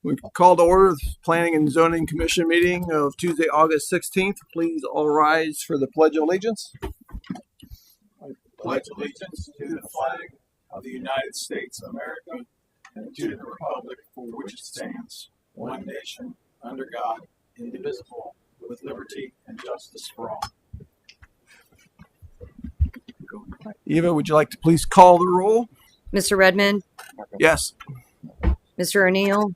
We call to order the Planning and Zoning Commission meeting of Tuesday, August 16th. Please all rise for the Pledge of Allegiance. I pledge allegiance to the flag of the United States of America and to the republic for which it stands, one nation, under God, indivisible, with liberty and justice for all. Eva, would you like to please call the roll? Mr. Redmond, Yes. Mr. O'Neill,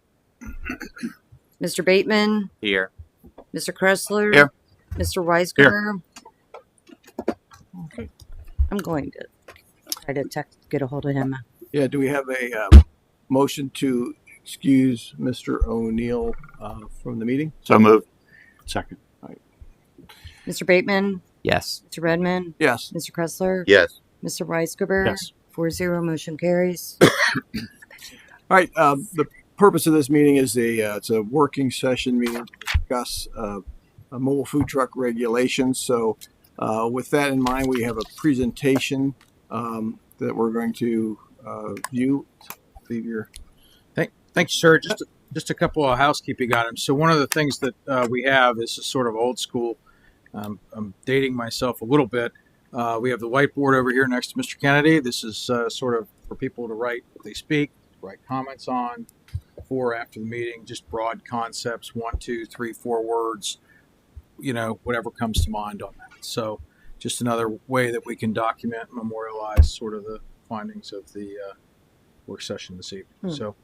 Mr. Bateman, Here. Mr. Kressler, Here. Mr. Weisgerber. Okay. I'm going to try to get a hold of him. Yeah, do we have a motion to excuse Mr. O'Neill from the meeting? So moved. Second. Mr. Bateman, Yes. Mr. Redmond, Yes. Mr. Kressler, Yes. Mr. Weisgerber. Yes. 4-0 motion carries. All right. The purpose of this meeting is it's a working session meeting to discuss mobile food truck regulations. So with that in mind, we have a presentation that we're going to view. Leave your Thank you, sir. Just a couple of housekeeping items. So one of the things that we have is a sort of old school. I'm dating myself a little bit. We have the whiteboard over here next to Mr. Kennedy. This is sort of for people to write what they speak, write comments on, before or after the meeting, just broad concepts, 1, 2, 3, 4 words, whatever comes to mind on that. So just another way that we can document and memorialize sort of the findings of the work session this evening. So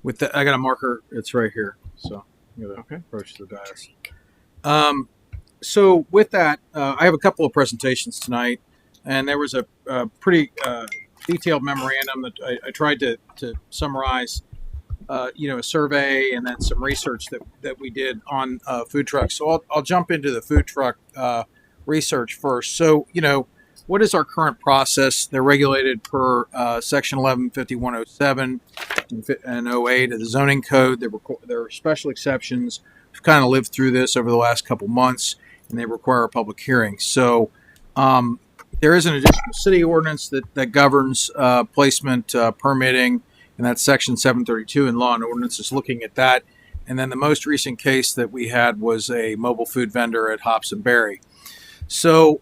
with that, I got a marker. It's right here. So I'm going to approach the dais. So with that, I have a couple of presentations tonight, and there was a pretty detailed memorandum that I tried to summarize, a survey and then some research that we did on food trucks. So I'll jump into the food truck research first. So, what is our current process? They're regulated per Section 115107 and 08 of the zoning code. There are special exceptions. We've kind of lived through this over the last couple months, and they require a public hearing. So there is an additional city ordinance that governs placement permitting, and that's Section 732 in Law and Ordinance is looking at that. And then the most recent case that we had was a mobile food vendor at Hops and Berry. So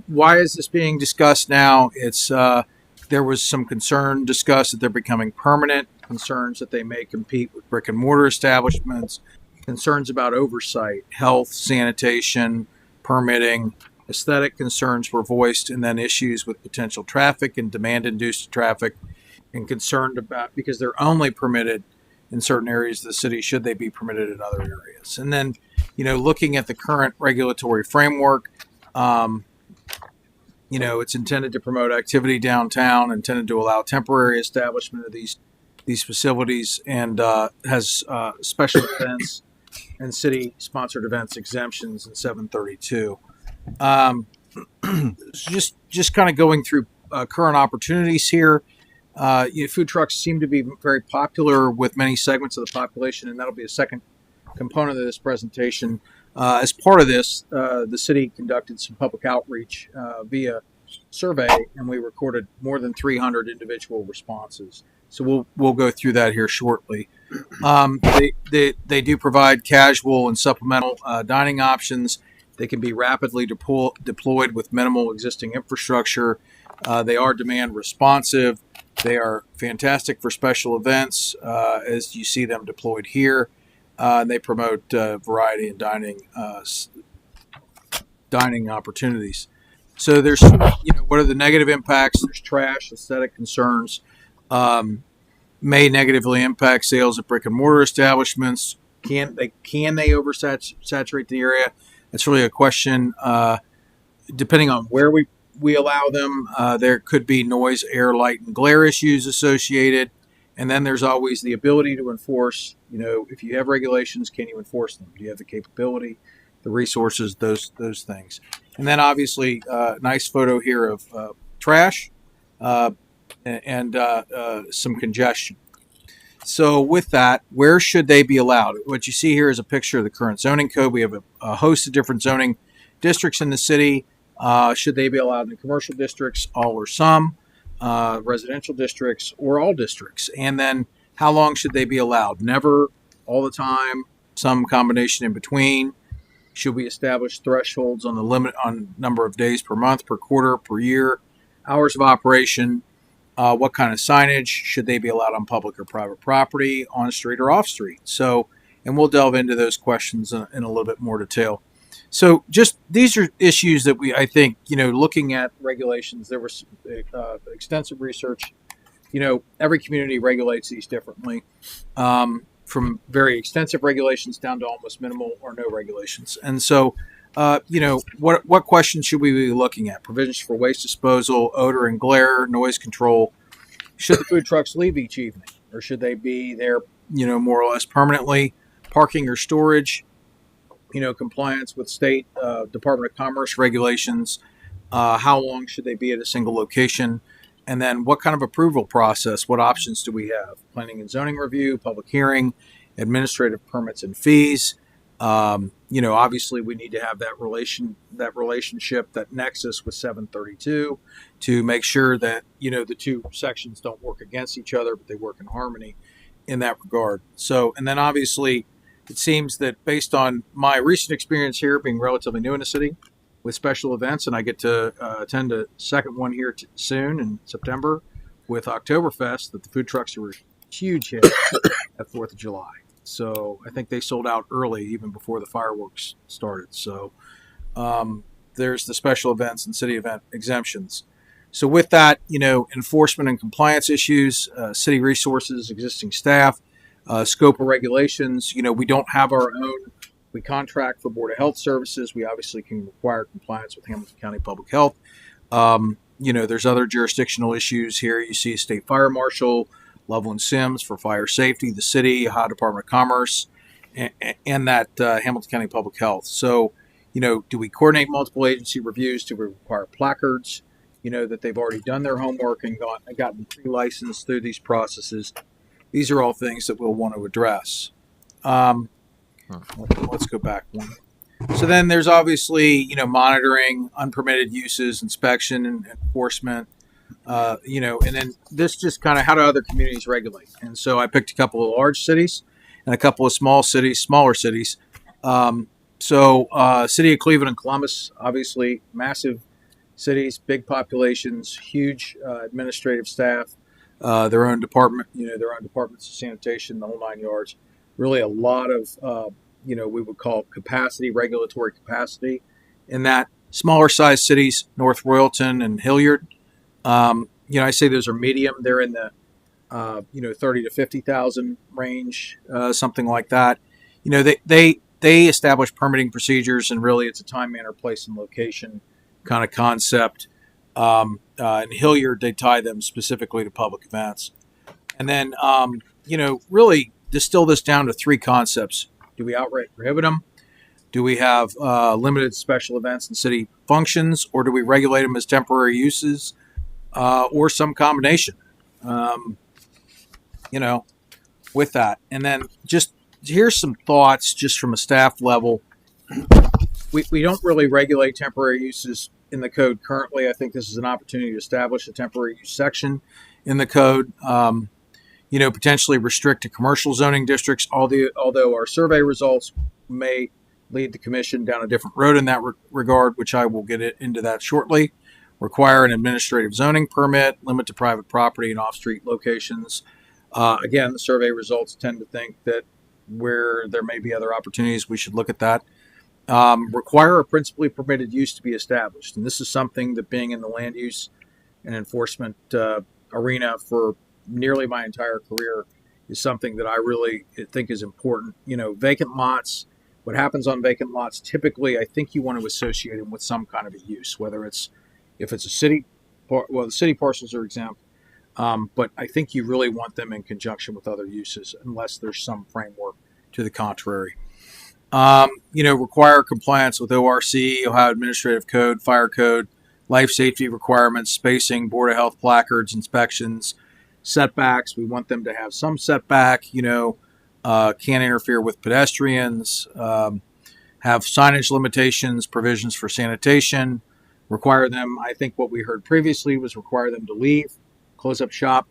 why is this being discussed now? It's there was some concern discussed that they're becoming permanent, concerns that they may compete with brick and mortar establishments, concerns about oversight, health, sanitation, permitting, aesthetic concerns were voiced, and then issues with potential traffic and demand-induced traffic, and concerned about because they're only permitted in certain areas of the city, should they be permitted in other areas? And then, looking at the current regulatory framework, it's intended to promote activity downtown, intended to allow temporary establishment of these facilities, and has special events and city-sponsored events exemptions in 732. Just kind of going through current opportunities here. Food trucks seem to be very popular with many segments of the population, and that'll be a second component of this presentation. As part of this, the city conducted some public outreach via survey, and we recorded more than 300 individual responses. So we'll go through that here shortly. They do provide casual and supplemental dining options. They can be rapidly deployed with minimal existing infrastructure. They are demand responsive. They are fantastic for special events, as you see them deployed here. They promote variety and dining opportunities. So there's, what are the negative impacts? There's trash, aesthetic concerns. May negatively impact sales at brick and mortar establishments. Can they oversaturate the area? It's really a question. Depending on where we allow them, there could be noise, air, light, and glare issues associated. And then there's always the ability to enforce. If you have regulations, can you enforce them? Do you have the capability, the resources, those things? And then obviously, nice photo here of trash. And some congestion. So with that, where should they be allowed? What you see here is a picture of the current zoning code. We have a host of different zoning districts in the city. Should they be allowed in commercial districts, all or some, residential districts, or all districts? And then How long should they be allowed? Never, all the time, some combination in between. Should we establish thresholds on the limit on number of days per month, per quarter, per year, hours of operation? What kind of signage should they be allowed on public or private property, on street or off street? So, and we'll delve into those questions in a little bit more detail. So, just these are issues that I think, looking at regulations, there was extensive research. Every community regulates these differently, from very extensive regulations down to almost minimal or no regulations. And so, what questions should we be looking at? Provisions for waste disposal, odor and glare, noise control. Should the food trucks leave each evening, or should they be there, more or less permanently? Parking or storage, compliance with state Department of Commerce regulations. How long should they be at a single location? And then what kind of approval process? What options do we have? Planning and zoning review, public hearing, administrative permits and fees. Obviously we need to have that relationship, that nexus with 732 to make sure that, the two sections don't work against each other, but they work in harmony in that regard. So, and then obviously it seems that based on my recent experience here, being relatively new in the city with special events, and I get to attend a second one here soon in September with Oktoberfest, that the food trucks are a huge hit at 4th of July. So I think they sold out early, even before the fireworks started. So there's the special events and city event exemptions. So with that, enforcement and compliance issues, city resources, existing staff, scope of regulations. We don't have our own. We contract for Board of Health services. We obviously can require compliance with Hamilton County Public Health. There's other jurisdictional issues here. You see State Fire Marshal, Loveland Sims for fire safety, the city, Ohio Department of Commerce, and that Hamilton County Public Health. So, do we coordinate multiple agency reviews? Do we require placards, that they've already done their homework and gotten pre-licensed through these processes? These are all things that we'll want to address. Let's go back one. So then there's obviously, monitoring, unpermitted uses, inspection, and enforcement. And then this just kind of how do other communities regulate? And so I picked a couple of large cities and a couple of smaller cities. City of Cleveland and Columbus, obviously massive cities, big populations, huge administrative staff, their own department, their own departments of sanitation, the whole 9 yards. Really a lot of, we would call capacity, regulatory capacity in that. Smaller sized cities, North Royalton and Hilliard. I say those are medium. They're in the, 30 to 50,000 range, something like that. They establish permitting procedures, and really it's a time, manner, place, and location kind of concept. In Hilliard, they tie them specifically to public events. And then, really distill this down to three concepts. Do we outright prohibit them? Do we have limited special events and city functions, or do we regulate them as temporary uses, or some combination? With that. And then just here's some thoughts just from a staff level. We don't really regulate temporary uses in the code currently. I think this is an opportunity to establish a temporary use section in the code. Potentially restrict to commercial zoning districts, although our survey results may lead the commission down a different road in that regard, which I will get into that shortly. Require an administrative zoning permit, limit to private property and off-street locations. Again, the survey results tend to think that where there may be other opportunities, we should look at that. Require a principally permitted use to be established. And this is something that, being in the land use and enforcement arena for nearly my entire career, is something that I really think is important. Vacant lots, what happens on vacant lots, typically I think you want to associate them with some kind of a use, whether it's, if it's a city, the city parcels are exempt, but I think you really want them in conjunction with other uses, unless there's some framework to the contrary. Require compliance with ORC, Ohio Administrative Code, Fire Code, life safety requirements, spacing, Board of Health placards, inspections, setbacks. We want them to have some setback, can't interfere with pedestrians, have signage limitations, provisions for sanitation, require them, I think what we heard previously was require them to leave, close up shop.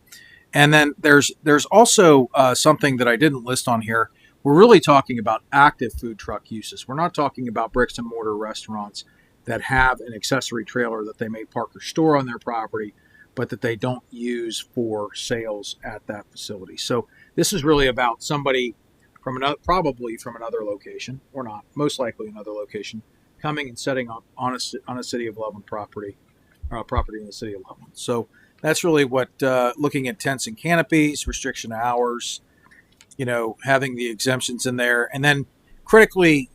And then there's also something that I didn't list on here. We're really talking about active food truck uses. We're not talking about bricks and mortar restaurants that have an accessory trailer that they may park or store on their property, but that they don't use for sales at that facility. So this is really about somebody from another, probably from another location, or not, most likely another location, coming and setting up on a City of Loveland property in the City of Loveland. So that's really what looking at tents and canopies, restriction hours, having the exemptions in there, and then critically,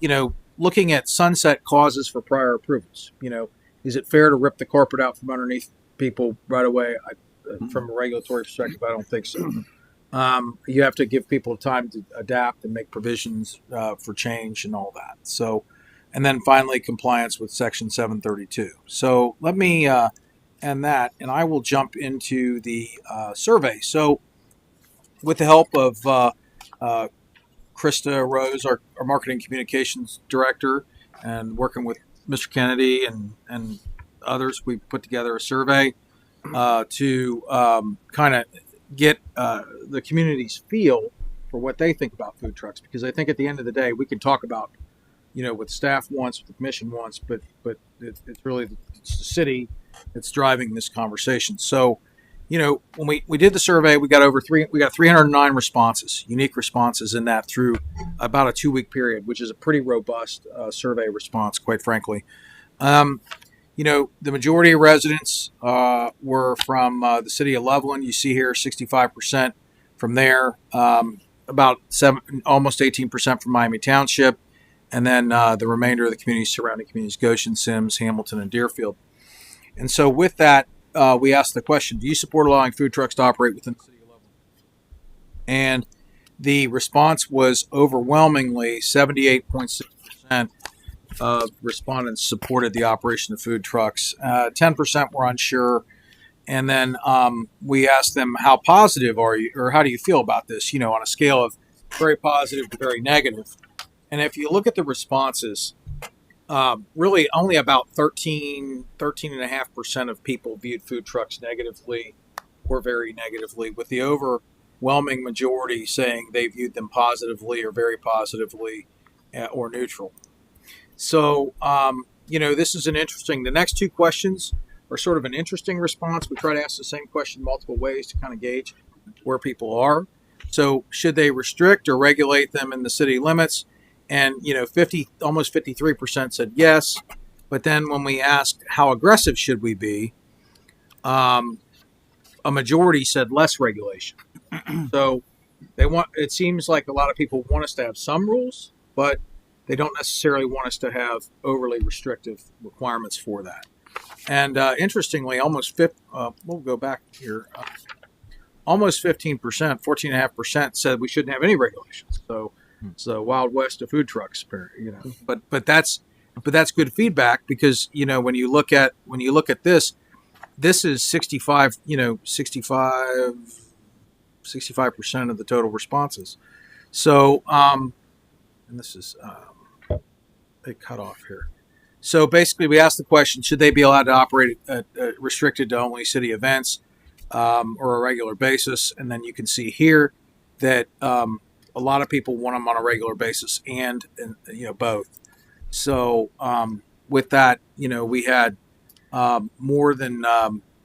looking at sunset clauses for prior approvals. Is it fair to rip the carpet out from underneath people right away? From a regulatory perspective, I don't think so. You have to give people time to adapt and make provisions for change and all that. So, and then finally, compliance with Section 732. So let me end that, and I will jump into the survey. So, with the help of Krista Rose, our marketing communications director, and working with Mr. Kennedy and others, we put together a survey to kind of get the community's feel for what they think about food trucks. Because I think at the end of the day, we can talk about, what staff wants, what the commission wants, but it's really the city that's driving this conversation. So, when we did the survey, we got 309 responses, unique responses in that through about a 2-week period, which is a pretty robust survey response, quite frankly. The majority of residents were from the City of Loveland. You see here 65% from there, about almost 18% from Miami Township, and then the remainder of the communities, surrounding communities, Goshen, Sims, Hamilton, and Deerfield. And so with that, we asked the question, do you support allowing food trucks to operate within the City of Loveland? And the response was overwhelmingly 78.6% of respondents supported the operation of food trucks. 10% were unsure. And then we asked them, how positive are you, or how do you feel about this, on a scale of very positive to very negative. And if you look at the responses, really only about 13.5% of people viewed food trucks negatively or very negatively, with the overwhelming majority saying they viewed them positively or very positively or neutral. So, this is the next two questions are sort of an interesting response. We try to ask the same question multiple ways to kind of gauge where people are. So should they restrict or regulate them in the city limits? And, almost 53% said yes. But then when we asked how aggressive should we be, a majority said less regulation. So it seems like a lot of people want us to have some rules, but they don't necessarily want us to have overly restrictive requirements for that. And interestingly, we'll go back here. Almost 15%, 14.5% said we shouldn't have any regulations. So it's the Wild West of food trucks, But that's good feedback, because when you look at this is 65% of the total responses. So and this is a cutoff here. So basically, we asked the question: should they be allowed to operate restricted to only city events or a regular basis? And then you can see here that a lot of people want them on a regular basis and both. So with that, we had more than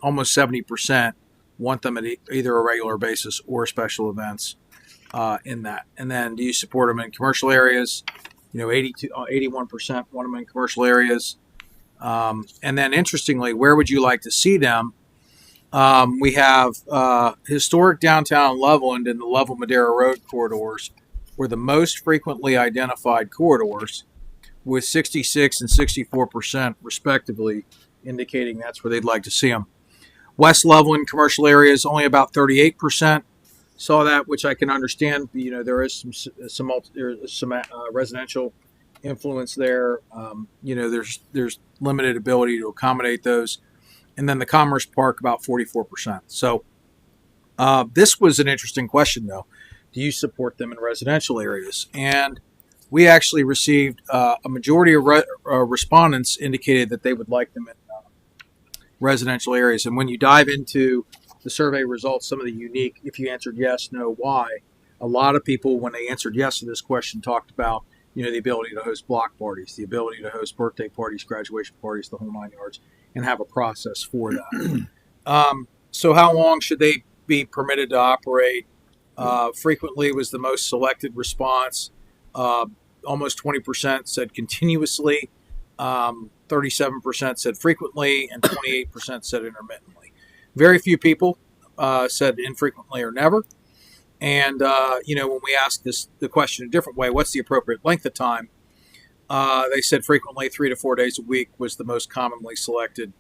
almost 70% want them at either a regular basis or special events in that. And then, do you support them in commercial areas? 81% want them in commercial areas. And then, interestingly, where would you like to see them? We have historic downtown Loveland and the Lovell-Madera Road corridors were the most frequently identified corridors, with 66 and 64% respectively indicating that's where they'd like to see them. West Loveland commercial areas, only about 38% saw that, which I can understand. There is some residential influence there. There's limited ability to accommodate those. And then the Commerce Park, about 44%. So this was an interesting question, though. Do you support them in residential areas? And we actually received a majority of respondents indicated that they would like them in residential areas. And when you dive into the survey results, some of the unique, if you answered yes, no, why, a lot of people, when they answered yes to this question, talked about, the ability to host block parties, the ability to host birthday parties, graduation parties, the whole 9 yards, and have a process for that. So how long should they be permitted to operate? Frequently was the most selected response. Almost 20% said continuously, 37% said frequently, and 28% said intermittently. Very few people said infrequently or never. And, when we asked the question a different way, what's the appropriate length of time? They said frequently 3 to 4 days a week was the most commonly selected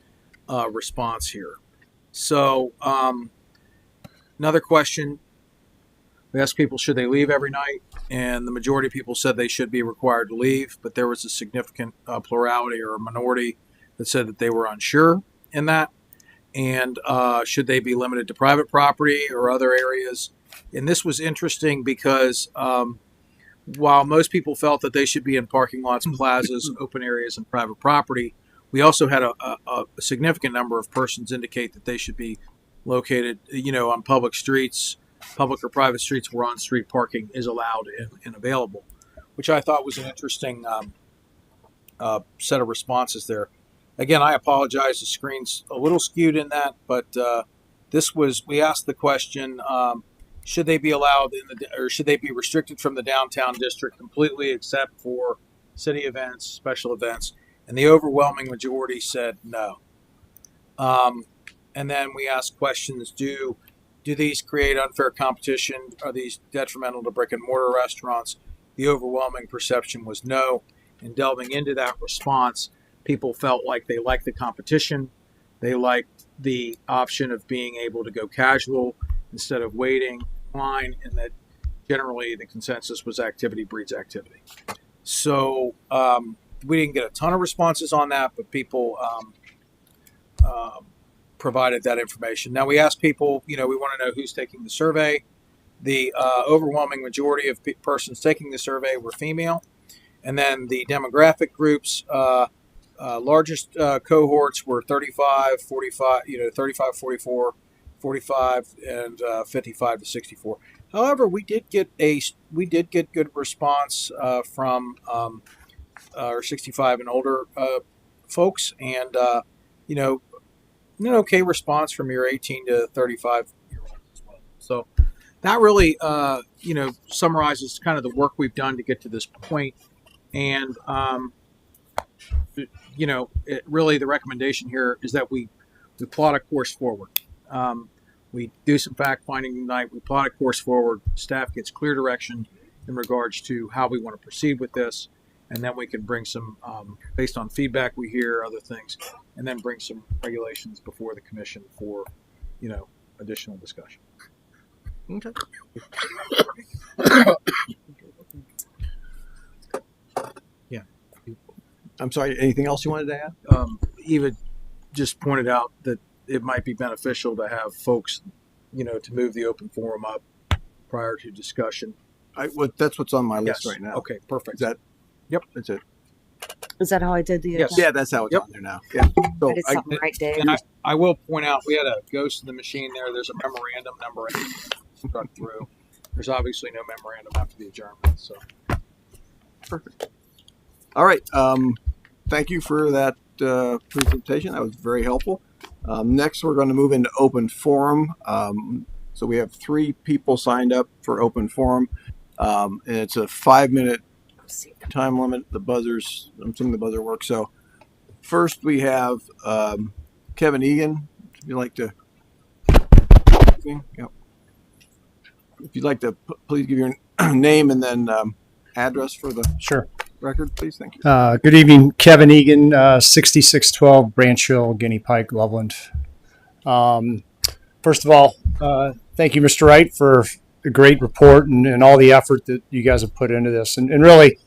response here. So another question, we asked people, should they leave every night? And the majority of people said they should be required to leave, but there was a significant plurality or a minority that said that they were unsure in that. And should they be limited to private property or other areas? And this was interesting because while most people felt that they should be in parking lots, plazas, open areas, and private property, we also had a significant number of persons indicate that they should be located, on public streets, public or private streets where on-street parking is allowed and available, which I thought was an interesting set of responses there. Again, I apologize. The screen's a little skewed in that, but we asked the question, should they be allowed or should they be restricted from the downtown district completely except for city events, special events? And the overwhelming majority said no. And then we asked questions, do these create unfair competition? Are these detrimental to brick and mortar restaurants? The overwhelming perception was no. And delving into that response, people felt like they liked the competition. They liked the option of being able to go casual instead of waiting in line, and that generally the consensus was activity breeds activity. So we didn't get a ton of responses on that, but people provided that information. Now we asked people, we want to know who's taking the survey. The overwhelming majority of persons taking the survey were female. And then the demographic groups, largest cohorts were 35, 45, 35, 44, 45, and 55 to 64. However, we did get good response from our 65 and older folks, and an okay response from your 18 to 35 year olds as well. So that really summarizes kind of the work we've done to get to this point. And really the recommendation here is that we plot a course forward. We do some fact finding tonight. We plot a course forward. Staff gets clear direction in regards to how we want to proceed with this, and then we can bring some, based on feedback we hear, other things, and then bring some regulations before the commission for, additional discussion. Okay. Yeah. I'm sorry, anything else you wanted to add? Eva just pointed out that it might be beneficial to have folks, to move the open forum up prior to discussion. That's what's on my list Yes. right now. Okay, perfect. Is that? Yep. That's it. Is that how I did the Yes. agenda? Yeah, that's how it's Yep. on there now. Yeah. So I did something right, Dave. And I will point out, we had a ghost in the machine there. There's a memorandum number struck through. There's obviously no memorandum after the adjournment. So perfect. All right. Thank you for that presentation. That was very helpful. Next, we're going to move into open forum. So we have 3 people signed up for open forum, and it's a 5-minute time limit. I'm assuming the buzzer works. So first we have Kevin Egan. If you'd like to, please give your name and then address for the Sure. record, please. Thank you. Good evening, Kevin Egan, 6612 Branch Hill, Guinea Pike, Loveland. First of all, thank you, Mr. Wright, for a great report and all the effort that you guys have put into this. And really,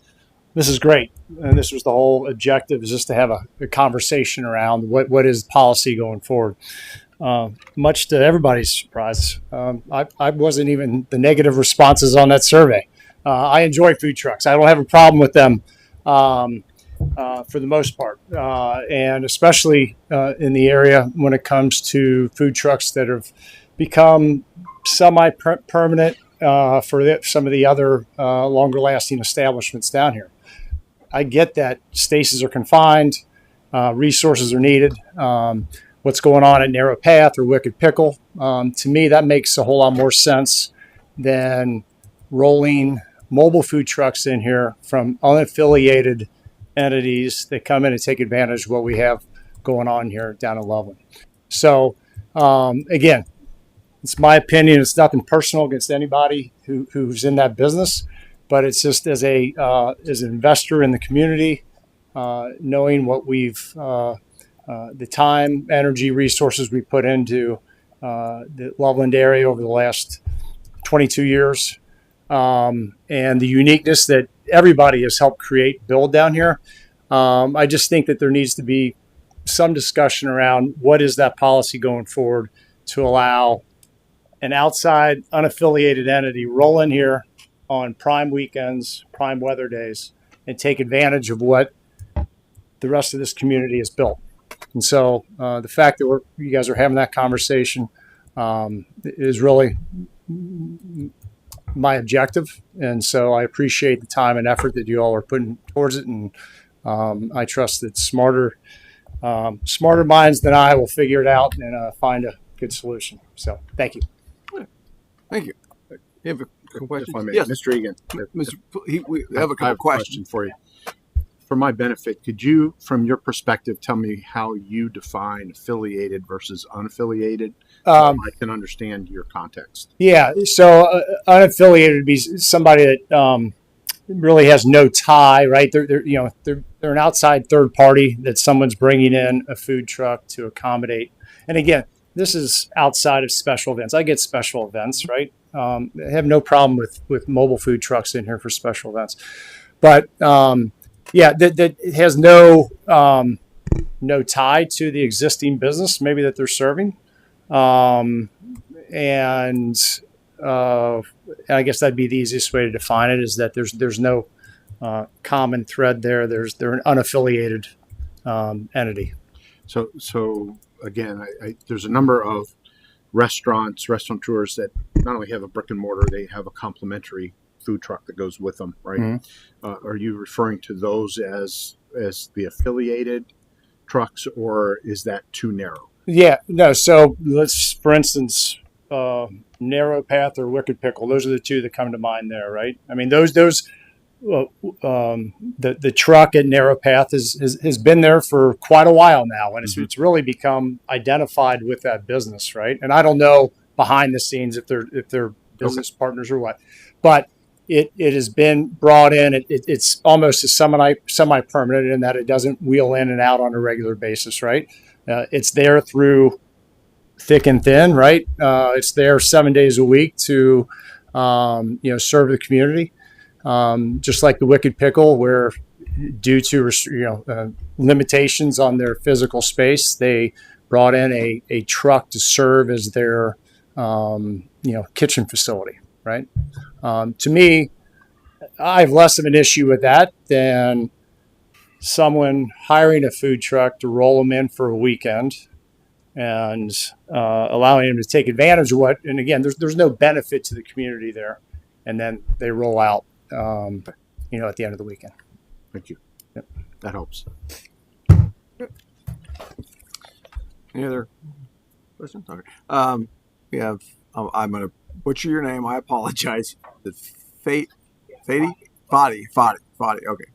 this is great. And this was the whole objective, is just to have a conversation around what is policy going forward. Much to everybody's surprise, I wasn't even the negative responses on that survey. I enjoy food trucks. I don't have a problem with them for the most part, and especially in the area when it comes to food trucks that have become semi-permanent for some of the other longer-lasting establishments down here. I get that spaces are confined, resources are needed. What's going on at Narrow Path or Wicked Pickle, to me, that makes a whole lot more sense than rolling mobile food trucks in here from unaffiliated entities that come in and take advantage of what we have going on here down in Loveland. So, again, it's my opinion. It's nothing personal against anybody who's in that business, but it's just as an investor in the community, knowing what we've the time, energy, resources we put into the Loveland area over the last 22 years, and the uniqueness that everybody has helped build down here. I just think that there needs to be some discussion around what is that policy going forward to allow an outside unaffiliated entity roll in here on prime weekends, prime weather days, and take advantage of what the rest of this community has built. And so the fact that you guys are having that conversation is really my objective. And so I appreciate the time and effort that you all are putting towards it. And I trust that smarter minds than I will figure it out and find a good solution. So thank you. Thank you. You have a question? If I may, Yes, Mr. Egan, we have a couple I have a questions. question for you. For my benefit, could you, from your perspective, tell me how you define affiliated versus unaffiliated? So I can understand your context. Yeah. So unaffiliated would be somebody that really has no tie, right? They're an outside third party that someone's bringing in a food truck to accommodate. And again, this is outside of special events. I get special events, right? I have no problem with mobile food trucks in here for special events, but that has no tie to the existing business maybe that they're serving, and I guess that'd be the easiest way to define it, is that there's no common thread there. They're an unaffiliated entity. So again, there's a number of restaurateurs that not only have a brick and mortar, they have a complementary food truck that goes with them, right? Mm-hmm. Are you referring to those as the affiliated trucks, or is that too narrow? Yeah, no. So let's, for instance, Narrow Path or Wicked Pickle. Those are the two that come to mind there, right? I mean, the truck at Narrow Path has been there for quite a while now, and it's really become identified with that business, right? And I don't know behind the scenes if they're business partners or what, but it has been brought in. It's almost a semi-permanent in that it doesn't wheel in and out on a regular basis, right? It's there through thick and thin, right? It's there 7 days a week to serve the community. Just like the Wicked Pickle, where due to limitations on their physical space, they brought in a truck to serve as their kitchen facility, right? To me, I have less of an issue with that than someone hiring a food truck to roll them in for a weekend and allowing them to take advantage of what. And again, there's no benefit to the community there, and then they roll out. At the end of the weekend. Thank you. Yep. That helps. Any other questions? Okay. We have. I'm going to butcher your name. I apologize. The Fadi. Okay.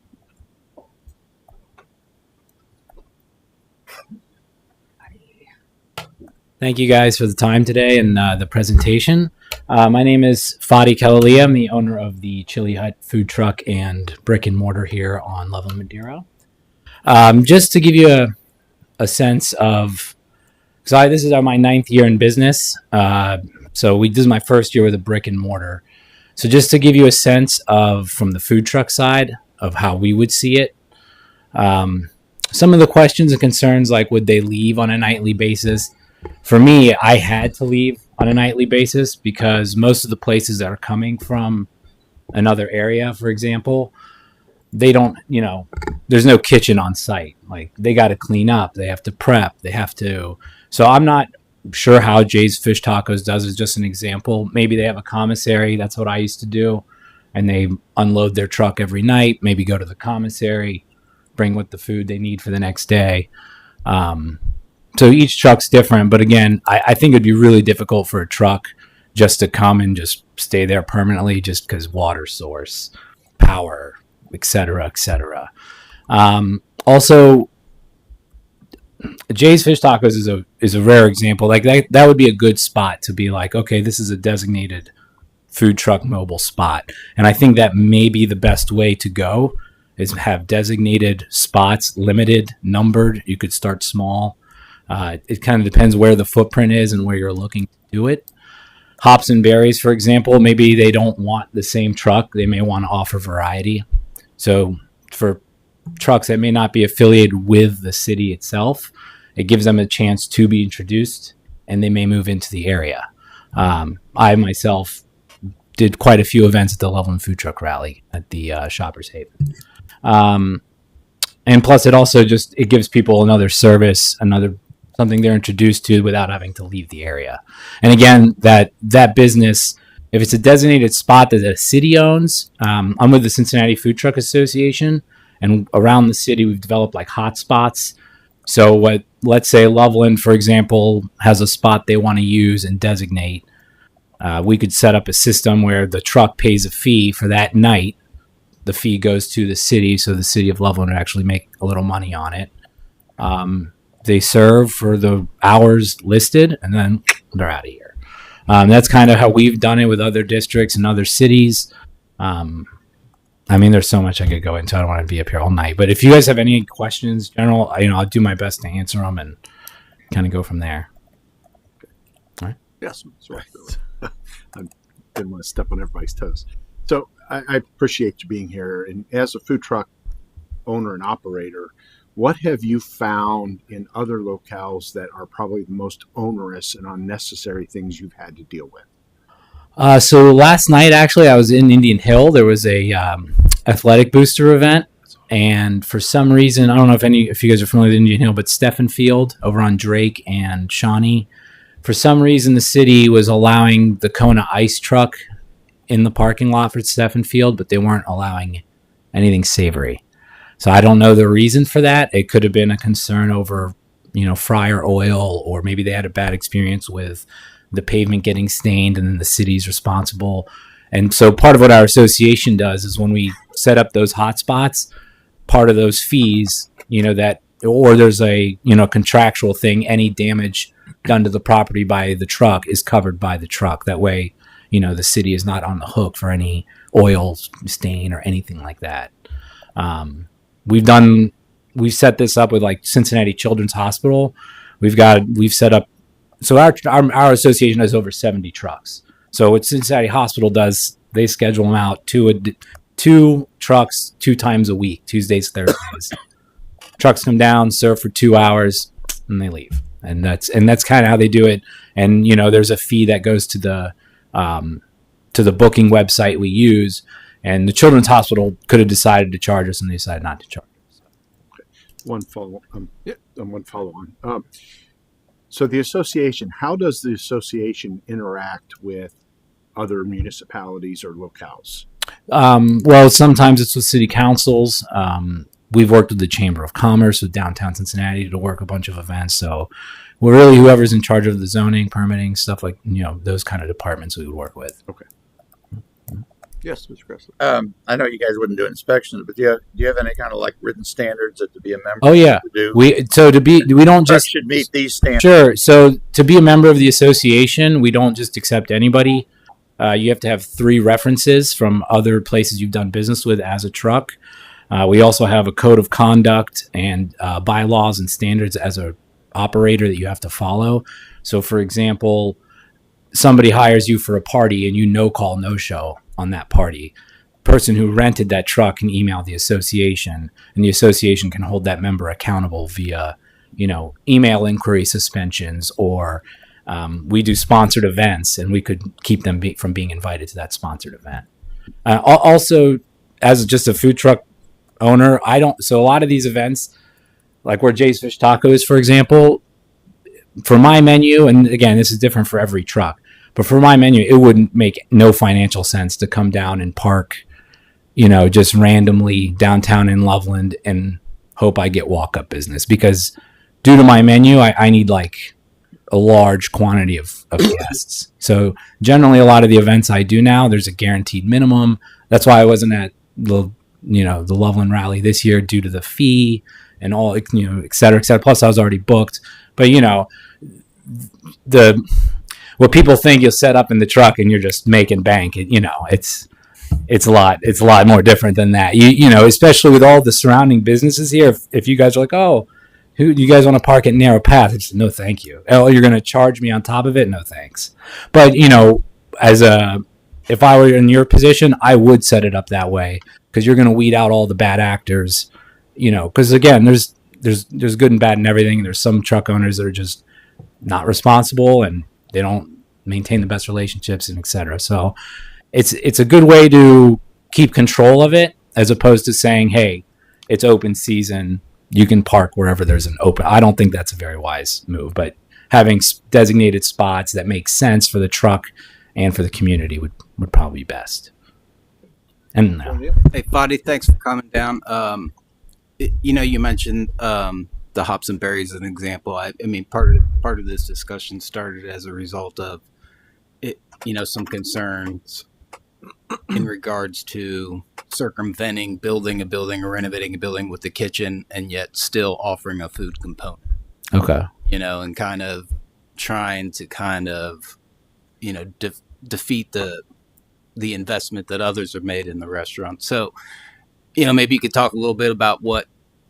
Thank you guys for the time today and the presentation. My name is Fadi Kalalia. I'm the owner of the Chili Hut food truck and brick and mortar here on Loveland Madero. Just to give you a sense of, because this is my 9th year in business, this is my first year with a brick and mortar. So just to give you a sense of, from the food truck side, of how we would see it, some of the questions and concerns, like would they leave on a nightly basis? For me, I had to leave on a nightly basis because most of the places that are coming from another area, for example, they don't, there's no kitchen on site. Like, they got to clean up, they have to prep, so I'm not sure how Jay's Fish Tacos does is just an example. Maybe they have a commissary. That's what I used to do. And they unload their truck every night, maybe go to the commissary, bring what the food they need for the next day. So each truck's different. But again, I think it'd be really difficult for a truck just to come and just stay there permanently just because water source, power, et cetera, et cetera. Also, Jay's Fish Tacos is a rare example. Like that would be a good spot to be like, okay, this is a designated food truck mobile spot. And I think that may be the best way to go is have designated spots, limited, numbered. You could start small. It kind of depends where the footprint is and where you're looking to do it. Hops and berries, for example, maybe they don't want the same truck. They may want to offer variety. So for trucks that may not be affiliated with the city itself, it gives them a chance to be introduced and they may move into the area. I myself did quite a few events at the Loveland Food Truck Rally at the Shoppers Haven. And plus it also it gives people another service, something they're introduced to without having to leave the area. And again, that business, if it's a designated spot that a city owns, I'm with the Cincinnati Food Truck Association, and around the city we've developed like hot spots. So let's say Loveland, for example, has a spot they want to use and designate. We could set up a system where the truck pays a fee for that night. The fee goes to the city, so the city of Loveland would actually make a little money on it. They serve for the hours listed, and then they're out of here. That's kind of how we've done it with other districts and other cities. I mean, there's so much I could go into. I don't want to be up here all night. But if you guys have any questions, general, I'll do my best to answer them and kind of go from there. All right. Yes, sorry. I didn't want to step on everybody's toes. So I appreciate you being here. And as a food truck owner and operator, what have you found in other locales that are probably the most onerous and unnecessary things you've had to deal with? So last night, actually, I was in Indian Hill. There was a athletic booster event. And for some reason, I don't know if you guys are familiar with Indian Hill, but Stephen Field over on Drake and Shawnee, for some reason, the city was allowing the Kona ice truck in the parking lot for Stephen Field, but they weren't allowing anything savory. So I don't know the reason for that. It could have been a concern over, fryer oil, or maybe they had a bad experience with the pavement getting stained and then the city's responsible. And so part of what our association does is when we set up those hot spots, part of those fees, or there's a, contractual thing, any damage done to the property by the truck is covered by the truck. That way, the city is not on the hook for any oil stain or anything like that. We've set this up with like Cincinnati Children's Hospital. We've set up, so our association has over 70 trucks. So what Cincinnati Hospital does, they schedule them out two trucks 2 times a week, Tuesdays, Thursdays. Trucks come down, serve for 2 hours, and they leave. And that's kind of how they do it. And there's a fee that goes to the booking website we use. And the Children's Hospital could have decided to charge us, and they decided not to charge us. One follow on. So the association, how does the association interact with other municipalities or locales? Well, sometimes it's with city councils. We've worked with the Chamber of Commerce with downtown Cincinnati to work a bunch of events. So we're really whoever's in charge of the zoning, permitting, stuff like, those kind of departments we would work with. Okay. Yes, Mr. Gressler. I know you guys wouldn't do inspections, but do you have any kind of like written standards that to be a member? Oh yeah, do? we don't just should meet these standards. Sure. So to be a member of the association, we don't just accept anybody. You have to have 3 references from other places you've done business with as a truck. We also have a code of conduct and bylaws and standards as a operator that you have to follow. So for example, somebody hires you for a party and you no call, no show on that party. The person who rented that truck can email the association, and the association can hold that member accountable via, email inquiry suspensions, or we do sponsored events and we could keep them from being invited to that sponsored event. Also, as just a food truck owner, so a lot of these events, like where Jay's Fish Tacos, for example, for my menu, and again, this is different for every truck, but for my menu, it wouldn't make no financial sense to come down and park, just randomly downtown in Loveland and hope I get walk-up business, because due to my menu, I need like a large quantity of guests. So generally a lot of the events I do now, there's a guaranteed minimum. That's why I wasn't at the Loveland rally this year due to the fee and all, et cetera, et cetera. Plus I was already booked, but what people think you'll set up in the truck and you're just making bank, it's a lot more different than that. Especially with all the surrounding businesses here. If you guys are like, oh, who do you guys want to park at Narrow Path? It's no, thank you. Oh, you're going to charge me on top of it? No, thanks. But if I were in your position, I would set it up that way, because you're going to weed out all the bad actors. Because again, there's good and bad in everything. There's some truck owners that are just not responsible and they don't maintain the best relationships and et cetera. So it's a good way to keep control of it, as opposed to saying, hey, it's open season, you can park wherever there's an open. I don't think that's a very wise move, but having designated spots that make sense for the truck and for the community would probably be best. And Hey, Fadi, thanks for coming down. You mentioned the hops and berries as an example. I mean, part of this discussion started as a result of it, some concerns in regards to circumventing building a building or renovating a building with the kitchen and yet still offering a food component. Okay. And kind of trying to defeat the investment that others have made in the restaurant. So, maybe you could talk a little bit about what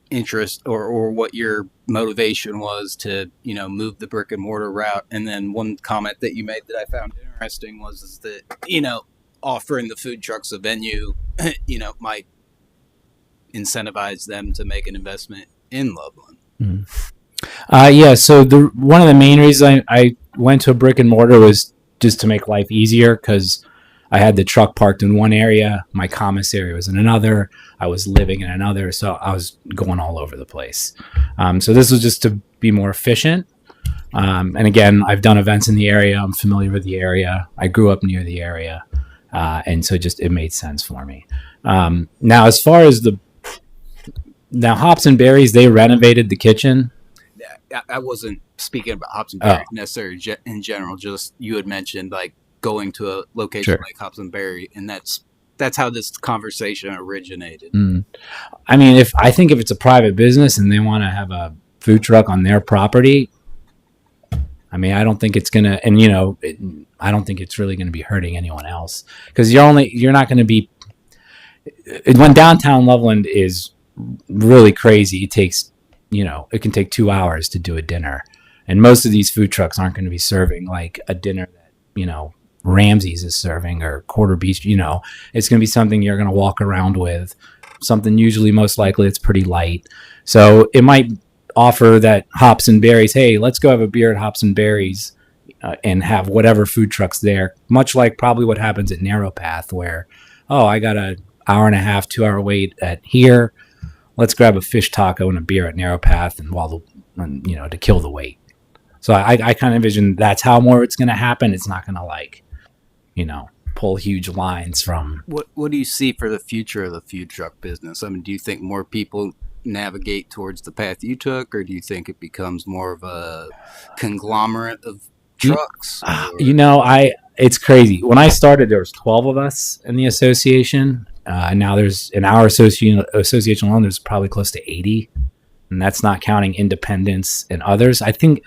interest or what your motivation was to, move the brick and mortar route. And then one comment that you made that I found interesting was that, offering the food trucks a venue, might incentivize them to make an investment in Loveland. Yeah. So one of the main reasons I went to a brick and mortar was just to make life easier, because I had the truck parked in one area, my commissary was in another, I was living in another, so I was going all over the place. So this was just to be more efficient. And again, I've done events in the area, I'm familiar with the area, I grew up near the area. And so it made sense for me. Now, as far as Hops and Berries, they renovated the kitchen. I wasn't speaking about Hops and Berry necessarily in general. Just you had mentioned like going to a location like Hops and Berry, and that's how this conversation originated. I mean, I think if it's a private business and they want to have a food truck on their property, I mean, I don't think it's gonna, and I don't think it's really gonna be hurting anyone else, because you're not gonna be. When downtown Loveland is really crazy, it takes, it can take 2 hours to do a dinner, and most of these food trucks aren't going to be serving like a dinner that Ramsey's is serving or Quarter Beach. It's going to be something you're going to walk around with, something usually most likely it's pretty light. So it might offer that Hops and Berries, hey, let's go have a beer at Hops and Berries and have whatever food trucks there, much like probably what happens at Narrow Path, where, oh, I got an hour and a half, 2 hour wait at here, let's grab a fish taco and a beer at Narrow Path, and to kill the wait. So I kind of envision that's how more it's going to happen. It's not going to pull huge lines from. What do you see for the future of the food truck business? I mean, do you think more people navigate towards the path you took, or do you think it becomes more of a conglomerate of trucks? It's crazy. When I started, there was 12 of us in the association. And now there's, in our association alone, there's probably close to 80. And that's not counting independents and others. I think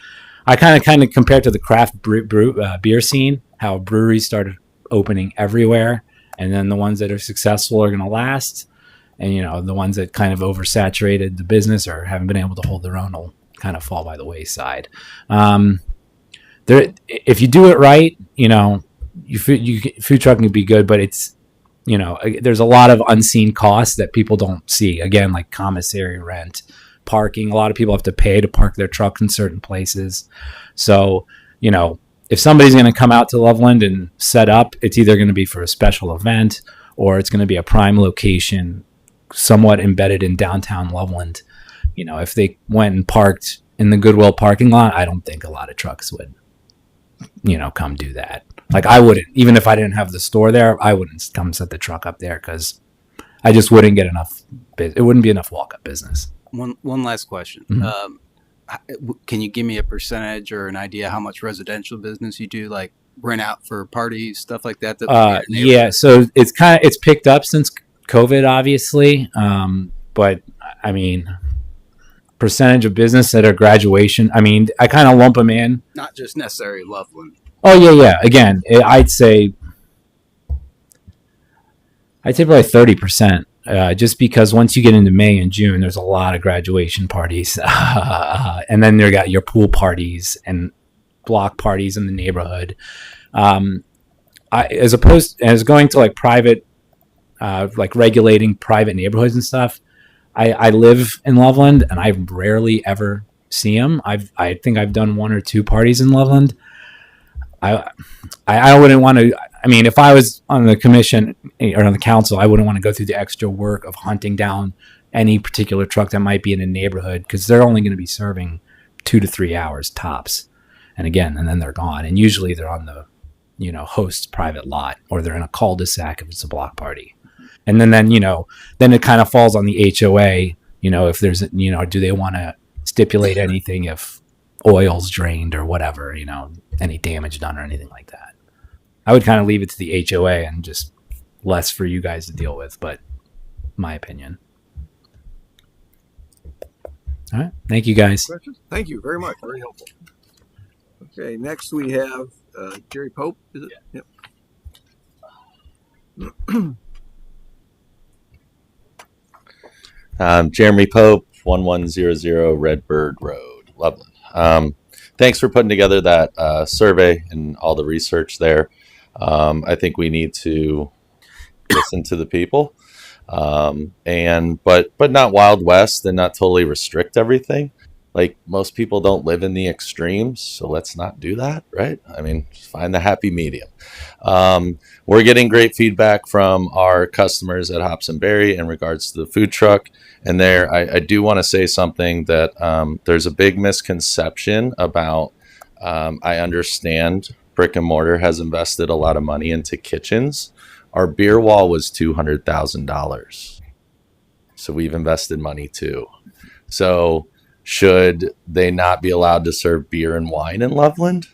I kind of compare it to the craft beer scene, how breweries started opening everywhere. And then the ones that are successful are going to last. And, the ones that kind of oversaturated the business or haven't been able to hold their own will kind of fall by the wayside. If you do it right, food trucking can be good, but it's, there's a lot of unseen costs that people don't see. Again, like commissary rent, parking. A lot of people have to pay to park their trucks in certain places. So, if somebody's going to come out to Loveland and set up, it's either going to be for a special event or it's going to be a prime location, somewhat embedded in downtown Loveland. If they went and parked in the Goodwill parking lot, I don't think a lot of trucks would, come do that. Like I wouldn't, even if I didn't have the store there, I wouldn't come set the truck up there because I just wouldn't get enough. It wouldn't be enough walk-up business. One last question. Mhm. Can you give me a percentage or an idea how much residential business you do, like rent out for parties, stuff like that? Yeah, so it's picked up since COVID, obviously. But I mean, percentage of business at a graduation. I mean, I kind of lump them in. Not just necessarily Loveland. Oh yeah. Again, I'd say probably 30%. Just because once you get into May and June, there's a lot of graduation parties, and then there got your pool parties and block parties in the neighborhood. As opposed as going to like private, like regulating private neighborhoods and stuff. I live in Loveland, and I rarely ever see them. I think I've done 1 or 2 parties in Loveland. I wouldn't want to. I mean, if I was on the commission or on the council, I wouldn't want to go through the extra work of hunting down any particular truck that might be in a neighborhood because they're only going to be serving 2 to 3 hours tops. And then they're gone. And usually they're on the, host's private lot, or they're in a cul-de-sac if it's a block party. And then it kind of falls on the HOA, if there's, do they want to stipulate anything if oil's drained or whatever, any damage done or anything like that. I would kind of leave it to the HOA and just less for you guys to deal with, but my opinion. All right. Thank you, guys. Thank you very much. Very helpful. Okay, next we have Jerry Pope. Is it? Yep. Jeremy Pope, 1100 Redbird Road, Loveland. Thanks for putting together that survey and all the research there. I think we need to listen to the people, but not Wild West and not totally restrict everything. Like most people don't live in the extremes, so let's not do that, right? I mean, find the happy medium. We're getting great feedback from our customers at Hops and Berry in regards to the food truck. And there, I do want to say something that there's a big misconception about. I understand brick and mortar has invested a lot of money into kitchens. Our beer wall was $200,000. So we've invested money too. So should they not be allowed to serve beer and wine in Loveland?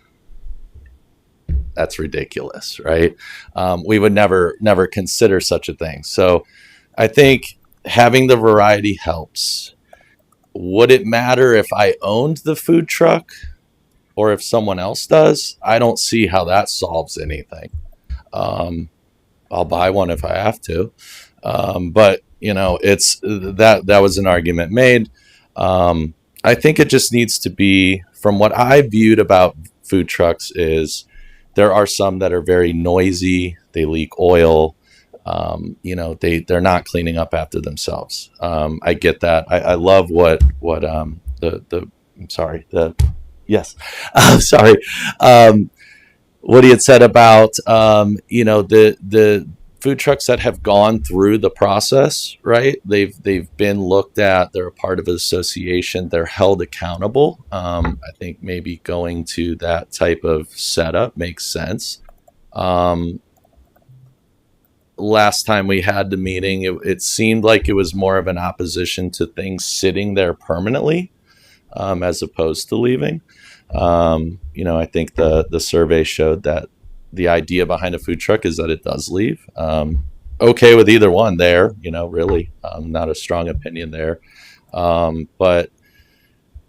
That's ridiculous, right? We would never consider such a thing. So I think having the variety helps. Would it matter if I owned the food truck or if someone else does? I don't see how that solves anything. I'll buy one if I have to. But it's that was an argument made. I think it just needs to be, from what I viewed about food trucks, is there are some that are very noisy. They leak oil. They're not cleaning up after themselves. I get that. I love what what he had said about the food trucks that have gone through the process, right? They've been looked at. They're a part of an association. They're held accountable. I think maybe going to that type of setup makes sense. Last time we had the meeting, it seemed like it was more of an opposition to things sitting there permanently, as opposed to leaving. I think the survey showed that the idea behind a food truck is that it does leave. Okay with either one there, really, not a strong opinion there. But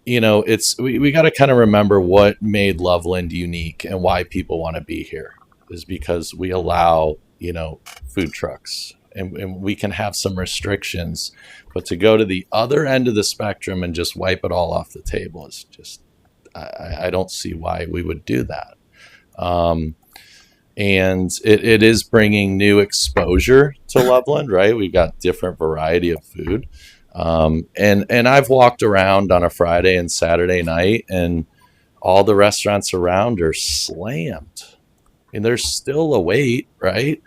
we got to kind of remember what made Loveland unique and why people want to be here is because we allow, food trucks, and we can have some restrictions, but to go to the other end of the spectrum and just wipe it all off the table is just, I don't see why we would do that. And it is bringing new exposure to Loveland, right? We've got different variety of food. And I've walked around on a Friday and Saturday night, and all the restaurants around are slammed. I mean, there's still a wait, right?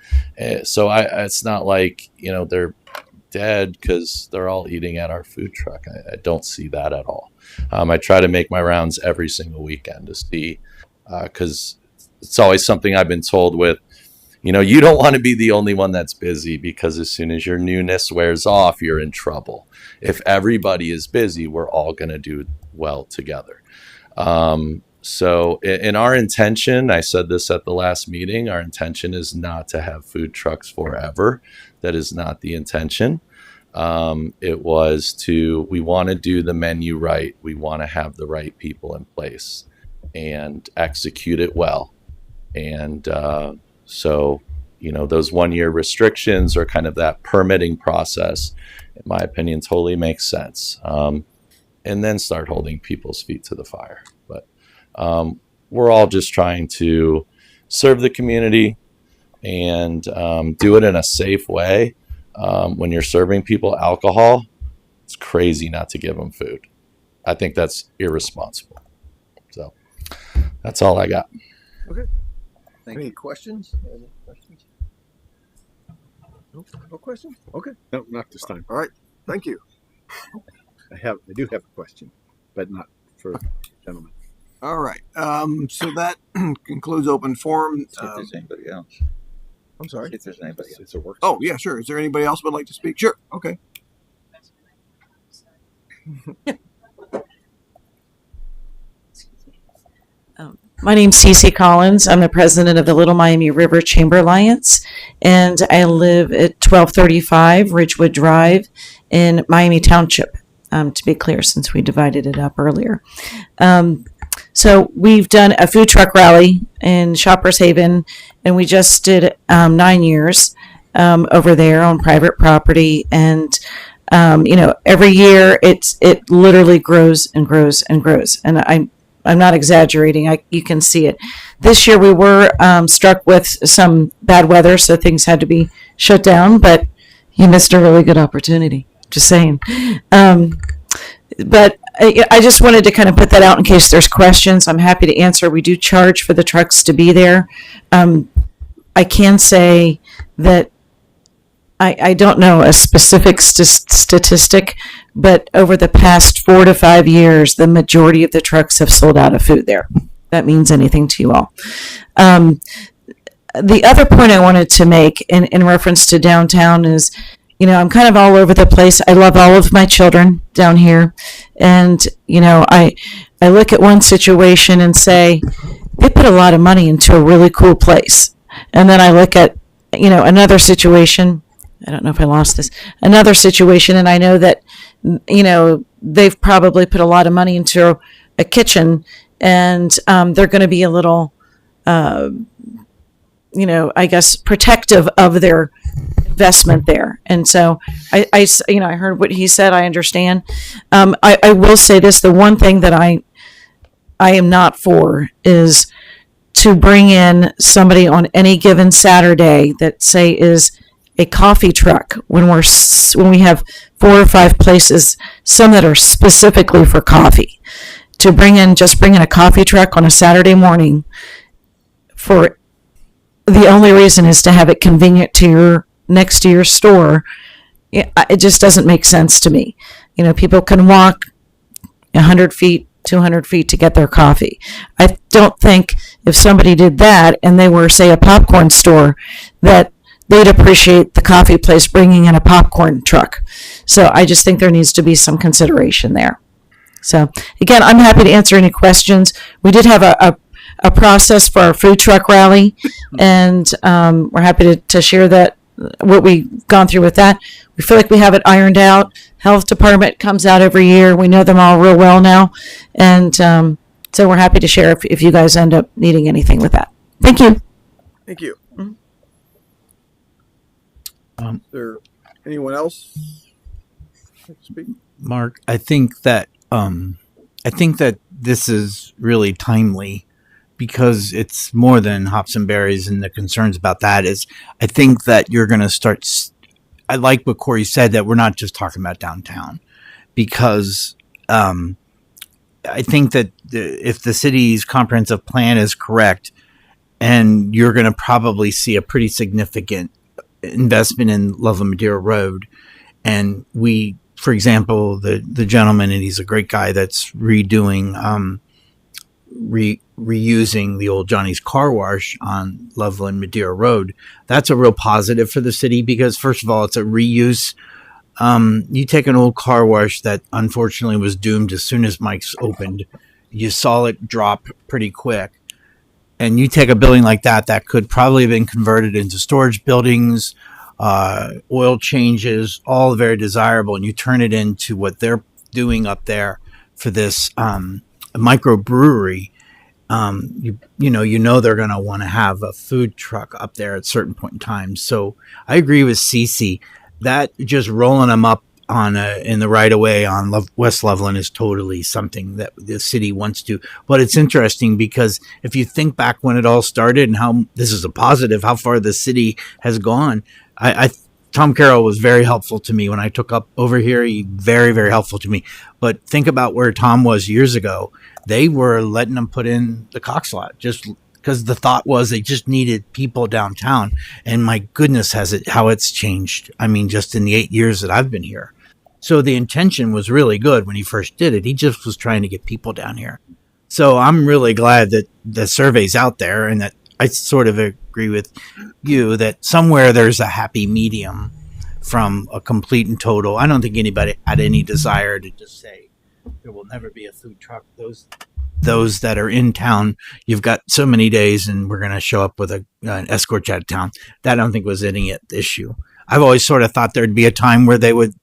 So it's not like, they're dead because they're all eating at our food truck. I don't see that at all. I try to make my rounds every single weekend to see, because it's always something I've been told with, you don't want to be the only one that's busy, because as soon as your newness wears off, you're in trouble. If everybody is busy, we're all going to do well together. So in our intention, I said this at the last meeting, our intention is not to have food trucks forever. That is not the intention. We want to do the menu right. We want to have the right people in place and execute it well. And so, those 1 year restrictions or kind of that permitting process, in my opinion, totally makes sense. And then start holding people's feet to the fire. But we're all just trying to serve the community and do it in a safe way. When you're serving people alcohol, it's crazy not to give them food. I think that's irresponsible. So that's all I got. Okay. Any questions? No questions? Okay. No, not this time. All right. Thank you. I do have a question, but not for gentlemen. All right. So that concludes open forum. See if there's anybody else. I'm sorry. See if there's anybody else. It's a work. Oh, yeah, sure. Is there anybody else who would like to speak? Sure. Okay. My name's Cece Collins. I'm the president of the Little Miami River Chamber Alliance, and I live at 1235 Ridgewood Drive in Miami Township, to be clear, since we divided it up earlier. So we've done a food truck rally in Shoppers Haven, and we just did 9 years over there on private property. And every year it literally grows and grows and grows. And I'm not exaggerating. You can see it. This year we were struck with some bad weather, so things had to be shut down. But you missed a really good opportunity. Just saying. But I just wanted to kind of put that out in case there's questions. I'm happy to answer. We do charge for the trucks to be there. I can say that I don't know a specific statistic, but over the past 4 to 5 years, the majority of the trucks have sold out of food there. That means anything to you all. The other point I wanted to make in reference to downtown is, I'm kind of all over the place. I love all of my children down here. And, I look at one situation and say, they put a lot of money into a really cool place. And then I look at, another situation. I don't know if I lost this. Another situation, and I know that, they've probably put a lot of money into a kitchen, and they're going to be a little, I guess, protective of their investment there. And so I heard what he said. I understand. I will say this: the one thing that I am not for is to bring in somebody on any given Saturday that is a coffee truck when we have 4 or 5 places, some that are specifically for coffee, to bring in a coffee truck on a Saturday morning for the only reason is to have it convenient to next to your store. It just doesn't make sense to me. People can walk 100 feet, 200 feet to get their coffee. I don't think if somebody did that and they were, say, a popcorn store, that they'd appreciate the coffee place bringing in a popcorn truck. So I just think there needs to be some consideration there. So again, I'm happy to answer any questions. We did have a process for our food truck rally, and we're happy to share that, what we've gone through with that. We feel like we have it ironed out. Health department comes out every year. We know them all real well now. And so we're happy to share if you guys end up needing anything with that. Thank you. Thank you. Is there anyone else like to speak? Mark, I think that this is really timely because it's more than hops and berries, and the concerns about that is I think that you're going to start. I like what Corey said, that we're not just talking about downtown, because I think that if the city's comprehensive plan is correct, and you're going to probably see a pretty significant investment in Loveland Madeira Road, and we for example, the gentleman, and he's a great guy that's redoing, reusing the old Johnny's Car Wash on Loveland Madeira Road. That's a real positive for the city because, first of all, it's a reuse. You take an old car wash that unfortunately was doomed as soon as Mike's opened. You saw it drop pretty quick. And you take a building like that could probably have been converted into storage buildings, oil changes, all very desirable, and you turn it into what they're doing up there for this microbrewery. You know they're going to want to have a food truck up there at certain point in time. So I agree with Cece that just rolling them up on in the right of way on West Loveland is totally something that the city wants to. But it's interesting because if you think back when it all started and how this is a positive, how far the city has gone. Tom Carroll was very helpful to me when I took up over here. He very, very helpful to me. But think about where Tom was years ago. They were letting them put in the Cox lot just because the thought was they just needed people downtown. And my goodness, how it's changed. I mean, just in the 8 years that I've been here. So the intention was really good when he first did it. He just was trying to get people down here. So I'm really glad that the survey's out there and that I sort of agree with you that somewhere there's a happy medium from a complete and total. I don't think anybody had any desire to just say there will never be a food truck. Those that are in town, you've got so many days and we're going to show up with an escort you out of town. That I don't think was any issue. I've always sort of thought there'd be a time where they would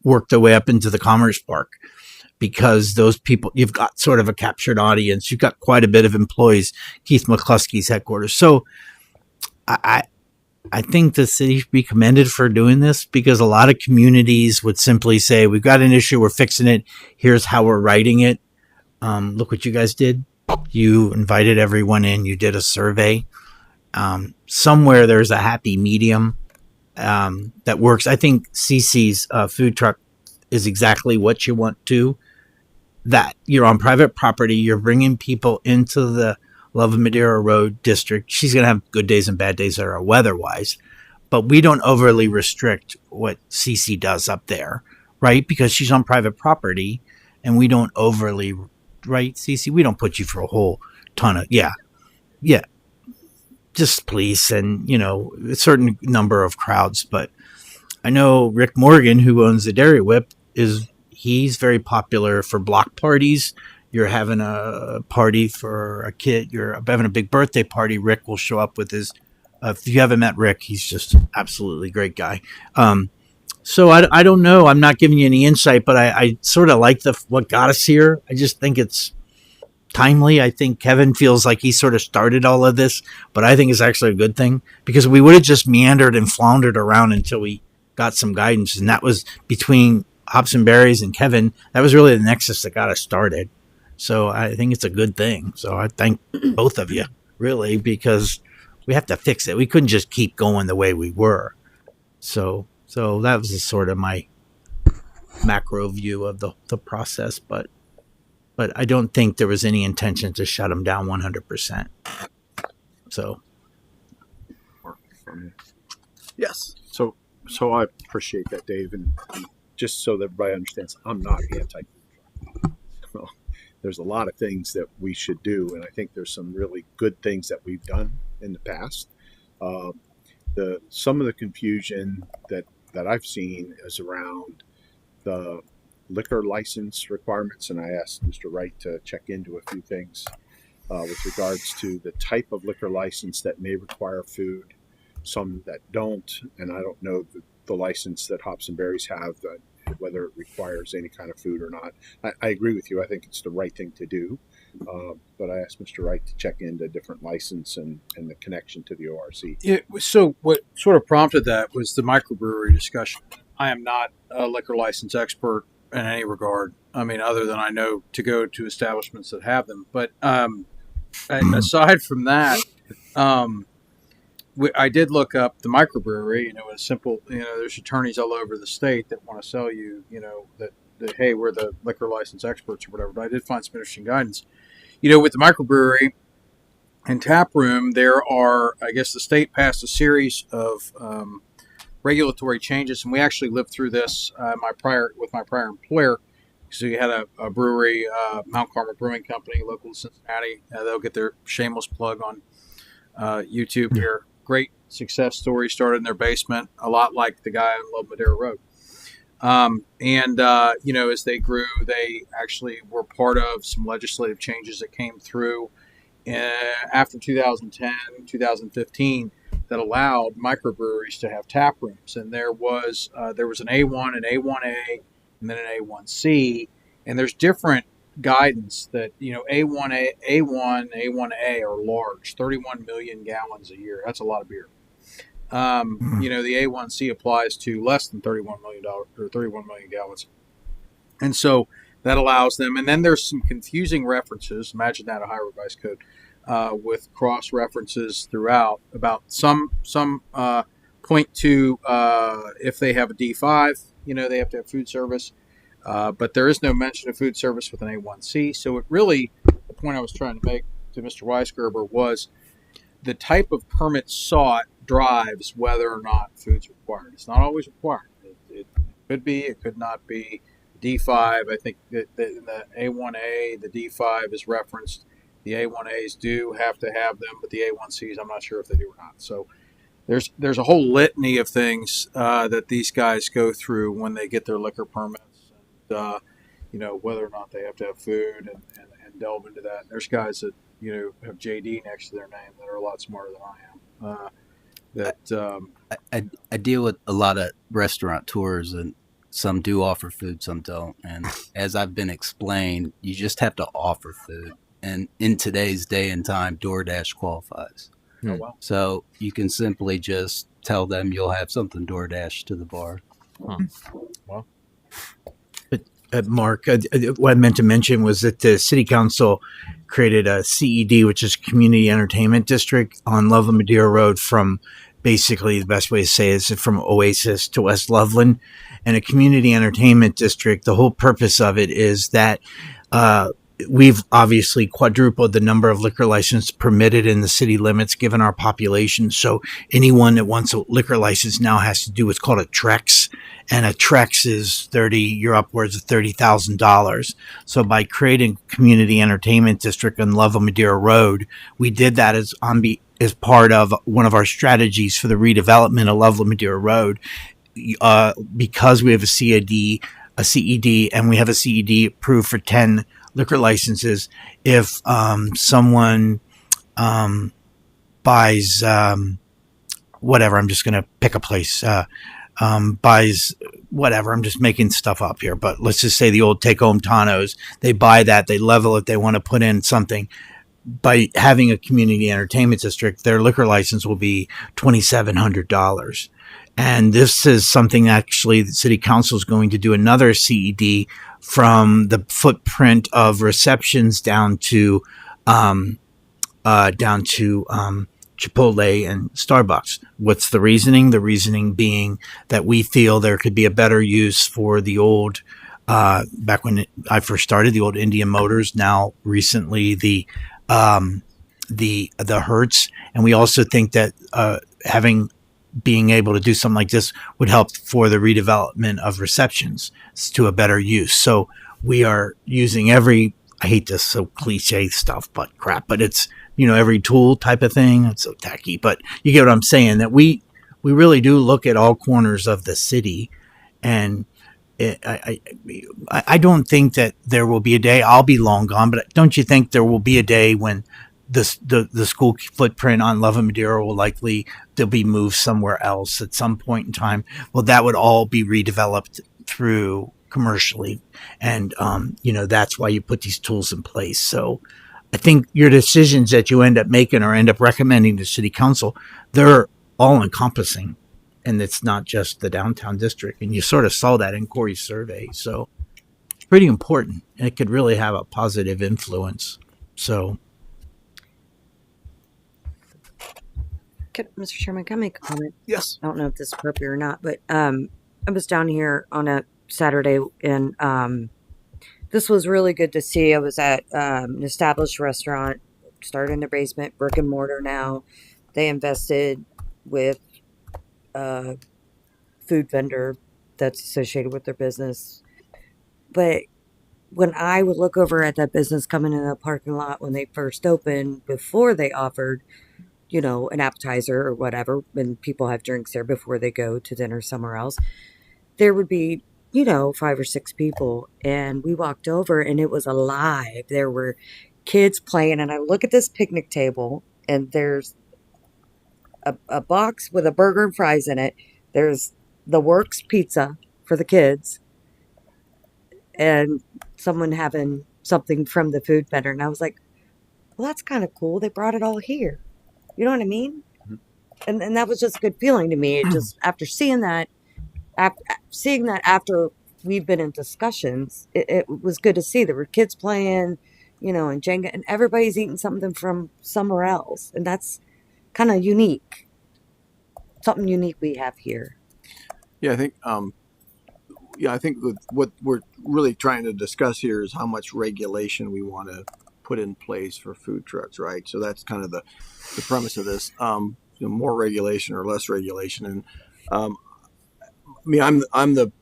work their way up into the Commerce Park because those people, you've got sort of a captured audience. You've got quite a bit of employees, Keith McCluskey's headquarters. So I think the city should be commended for doing this because a lot of communities would simply say, we've got an issue, we're fixing it. Here's how we're writing it. Look what you guys did. You invited everyone in. You did a survey. Somewhere there's a happy medium that works. I think CC's food truck is exactly what you want to. That you're on private property. You're bringing people into the Love of Madeira Road district. She's going to have good days and bad days that are weather-wise. But we don't overly restrict what CC does up there, right? Because she's on private property and we don't overly, right, CC? We don't put you for a whole ton of, yeah. Just police and, a certain number of crowds. But I know Rick Morgan, who owns the Dairy Whip, he's very popular for block parties. You're having a party for a kid. You're having a big birthday party. Rick will show up with his, if you haven't met Rick, he's just an absolutely great guy. So I don't know. I'm not giving you any insight, but I sort of like what got us here. I just think it's timely. I think Kevin feels like he sort of started all of this, but I think it's actually a good thing because we would have just meandered and floundered around until we got some guidance. And that was between Hops and Berries and Kevin. That was really the nexus that got us started. So I think it's a good thing. So I thank both of you really, because we have to fix it. We couldn't just keep going the way we were. So that was sort of my macro view of the process, but I don't think there was any intention to shut them down 100%. So. Yes. So I appreciate that, Dave. And just so that everybody understands, I'm not anti. Well, there's a lot of things that we should do. And I think there's some really good things that we've done in the past. Some of the confusion that I've seen is around the liquor license requirements, and I asked Mr. Wright to check into a few things with regards to the type of liquor license that may require food, some that don't, and I don't know the license that Hops and Berries have, whether it requires any kind of food or not. I agree with you. I think it's the right thing to do, but I asked Mr. Wright to check into different license and the connection to the ORC. So what sort of prompted that was the microbrewery discussion. I am not a liquor license expert in any regard. I mean, other than I know to go to establishments that have them. But aside from that, I did look up the microbrewery. A simple, there's attorneys all over the state that want to sell you, that hey, we're the liquor license experts or whatever. But I did find some interesting guidance. With the microbrewery and tap room, there are, I guess the state passed a series of regulatory changes, and we actually lived through this with my prior employer. So you had a brewery, Mount Carmel Brewing Company, local to Cincinnati. They'll get their shameless plug on YouTube here. Great success story. Started in their basement, a lot like the guy on Love Madera Road. As they grew, they actually were part of some legislative changes that came through after 2010, 2015 that allowed microbreweries to have tap rooms. And there was an A1, an A1A, and then an A1C. And there's different guidance that, A1A, A1A are large, 31 million gallons a year. That's a lot of beer. The A1C applies to less than $31 million or 31 million gallons. And so that allows them. And then there's some confusing references. Imagine that, a Ohio Revised Code, with cross references throughout about some point to if they have a D5, they have to have food service. But there is no mention of food service with an A1C. So the point I was trying to make to Mr. Weisgerber was the type of permit sought drives whether or not food's required. It's not always required. It could be, it could not be. D5, I think that in the A1A, the D5 is referenced. The A1As do have to have them, but the A1Cs, I'm not sure if they do or not. So there's a whole litany of things that these guys go through when they get their liquor permits, and whether or not they have to have food and delve into that. And there's guys that have JD next to their name that are a lot smarter than I am. I deal with a lot of restaurateurs, and some do offer food, some don't. And as I've been explained, you just have to offer food. And in today's day and time, DoorDash qualifies. Oh, wow. So you can simply just tell them you'll have something DoorDash to the bar. Well, Mark, what I meant to mention was that the city council created a CED, which is Community Entertainment District, on Loveland Madeira Road, from basically, the best way to say it is from Oasis to West Loveland. And a community entertainment district, the whole purpose of it is that we've obviously quadrupled the number of liquor licenses permitted in the city limits given our population. So anyone that wants a liquor license now has to do what's called a TREX. And a TREX is you're upwards of $30,000. So by creating community entertainment district on Loveland Madeira Road, we did that as part of one of our strategies for the redevelopment of Loveland Madeira Road. Because we have a CED, and we have a CED approved for 10 liquor licenses. If someone buys whatever, I'm just going to pick a place, buys whatever, I'm just making stuff up here, but let's just say the old take-home Tanos, they buy that, they level it, they want to put in something. By having a community entertainment district, their liquor license will be $2,700. And this is something actually the city council is going to do another CED from the footprint of receptions down to Chipotle and Starbucks. What's the reasoning? The reasoning being that we feel there could be a better use for the old, back when I first started, the old Indian Motors, now recently the Hertz. And we also think that being able to do something like this would help for the redevelopment of receptions to a better use. So we are using I hate this so cliche stuff, but it's, every tool type of thing. It's so tacky, but you get what I'm saying, that we really do look at all corners of the city. And I don't think that there will be a day, I'll be long gone, but don't you think there will be a day when the school footprint on Loveland Madeira will likely to be moved somewhere else at some point in time? Well, that would all be redeveloped through commercially. And, that's why you put these tools in place. So I think your decisions that you end up making or end up recommending to city council, they're all encompassing. And it's not just the downtown district. And you sort of saw that in Corey's survey. So it's pretty important. And it could really have a positive influence. So. Mr. Chairman, can I make a comment? Yes. I don't know if this is appropriate or not, but I was down here on a Saturday, and this was really good to see. I was at an established restaurant, started in the basement, brick and mortar now. They invested with food vendor that's associated with their business. But when I would look over at that business coming in the parking lot when they first opened, before they offered, an appetizer or whatever, and people have drinks there before they go to dinner somewhere else, there would be, 5 or 6 people. And we walked over and it was alive. There were kids playing. And I look at this picnic table and there's a box with a burger and fries in it. There's the Works pizza for the kids and someone having something from the food vendor. And I was like, well, that's kind of cool. They brought it all here. You know what I mean? And that was just a good feeling to me. It just, after seeing that, after we've been in discussions, it was good to see. There were kids playing, and Jenga, and everybody's eating something from somewhere else. And that's kind of unique. Something unique we have here. Yeah, I think what we're really trying to discuss here is how much regulation we want to put in place for food trucks, right? So that's kind of the premise of this. More regulation or less regulation, and I'm the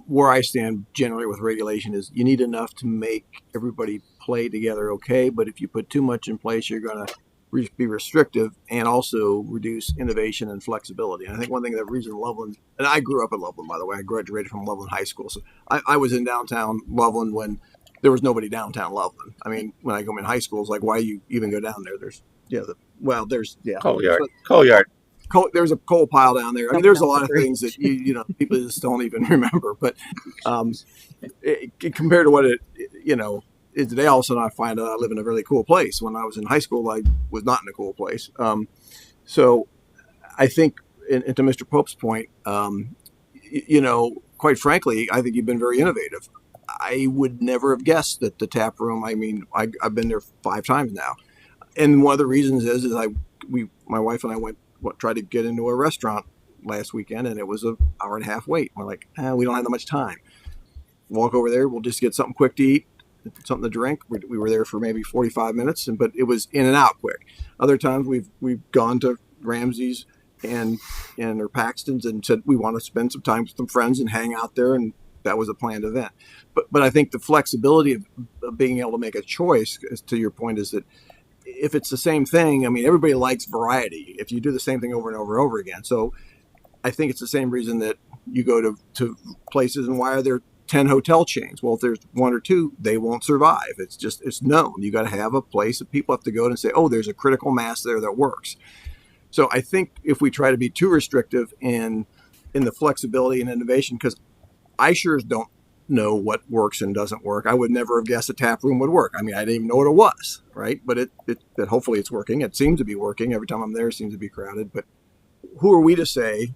where I stand generally with regulation is you need enough to make everybody play together okay, but if you put too much in place, you're going to be restrictive and also reduce innovation and flexibility. And I think one thing that reason Loveland, and I grew up in Loveland, by the way, I graduated from Loveland High School, so I was in downtown Loveland when there was nobody downtown Loveland. I mean, when I go in high school, it's like, why do you even go down there? There's Coal yard. There's a coal pile down there. I mean, there's a lot of things that people just don't even remember. But compared to what it is today, all of a sudden I find out I live in a really cool place. When I was in high school, I was not in a cool place. So I think, and to Mr. Pope's point, quite frankly, I think you've been very innovative. I would never have guessed that the tap room. I mean, I've been there 5 times now, and one of the reasons is my wife and I tried to get into a restaurant last weekend, and it was an hour and a half wait. We're like, we don't have that much time. Walk over there. We'll just get something quick to eat, something to drink. We were there for maybe 45 minutes, but it was in and out quick. Other times we've gone to Ramsey's or Paxton's and said we want to spend some time with some friends and hang out there, and that was a planned event. But I think the flexibility of being able to make a choice, as to your point, is that if it's the same thing, I mean, everybody likes variety if you do the same thing over and over and over again. So I think it's the same reason that you go to places, and why are there 10 hotel chains? Well, if there's 1 or 2, they won't survive. It's known. You got to have a place that people have to go to and say, oh, there's a critical mass there that works. So I think if we try to be too restrictive in the flexibility and innovation, because I sure don't know what works and doesn't work. I would never have guessed a tap room would work. I mean, I didn't even know what it was, right? But it hopefully it's working. It seems to be working. Every time I'm there, it seems to be crowded. But who are we to say,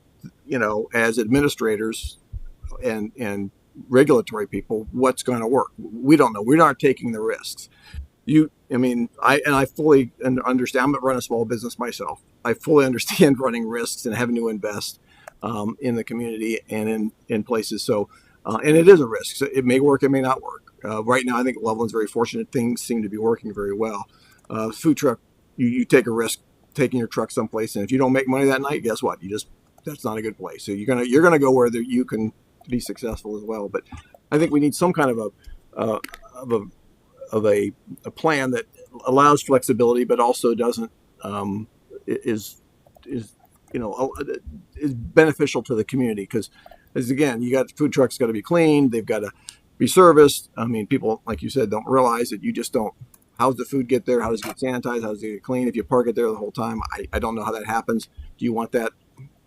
as administrators and regulatory people, what's going to work? We don't know. We're not taking the risks. I fully understand. I'm running a small business myself. I fully understand running risks and having to invest in the community and in places. So, and it is a risk. So it may work, it may not work. Right now, I think Loveland's very fortunate. Things seem to be working very well. Food truck, you take a risk taking your truck someplace, and if you don't make money that night, guess what? That's not a good place. So you're gonna go where you can be successful as well. But I think we need some kind of a plan that allows flexibility, but also doesn't is beneficial to the community. Because again, you got food trucks got to be clean, they've got to be serviced. I mean, people, like you said, don't realize that you just don't. How's the food get there? How does it get sanitized? How does it get clean? If you park it there the whole time, I don't know how that happens. Do you want that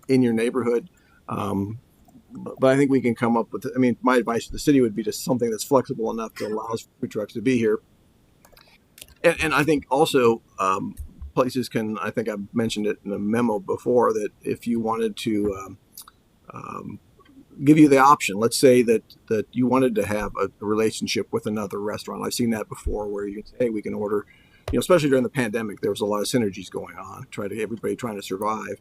in your neighborhood? But I think we can come up with. I mean, my advice to the city would be just something that's flexible enough to allow food trucks to be here. And I think also places can. I think I've mentioned it in a memo before that if you wanted to give you the option, let's say that you wanted to have a relationship with another restaurant. I've seen that before, where you can say, hey, we can order. Especially during the pandemic, there was a lot of synergies going on. Everybody trying to survive.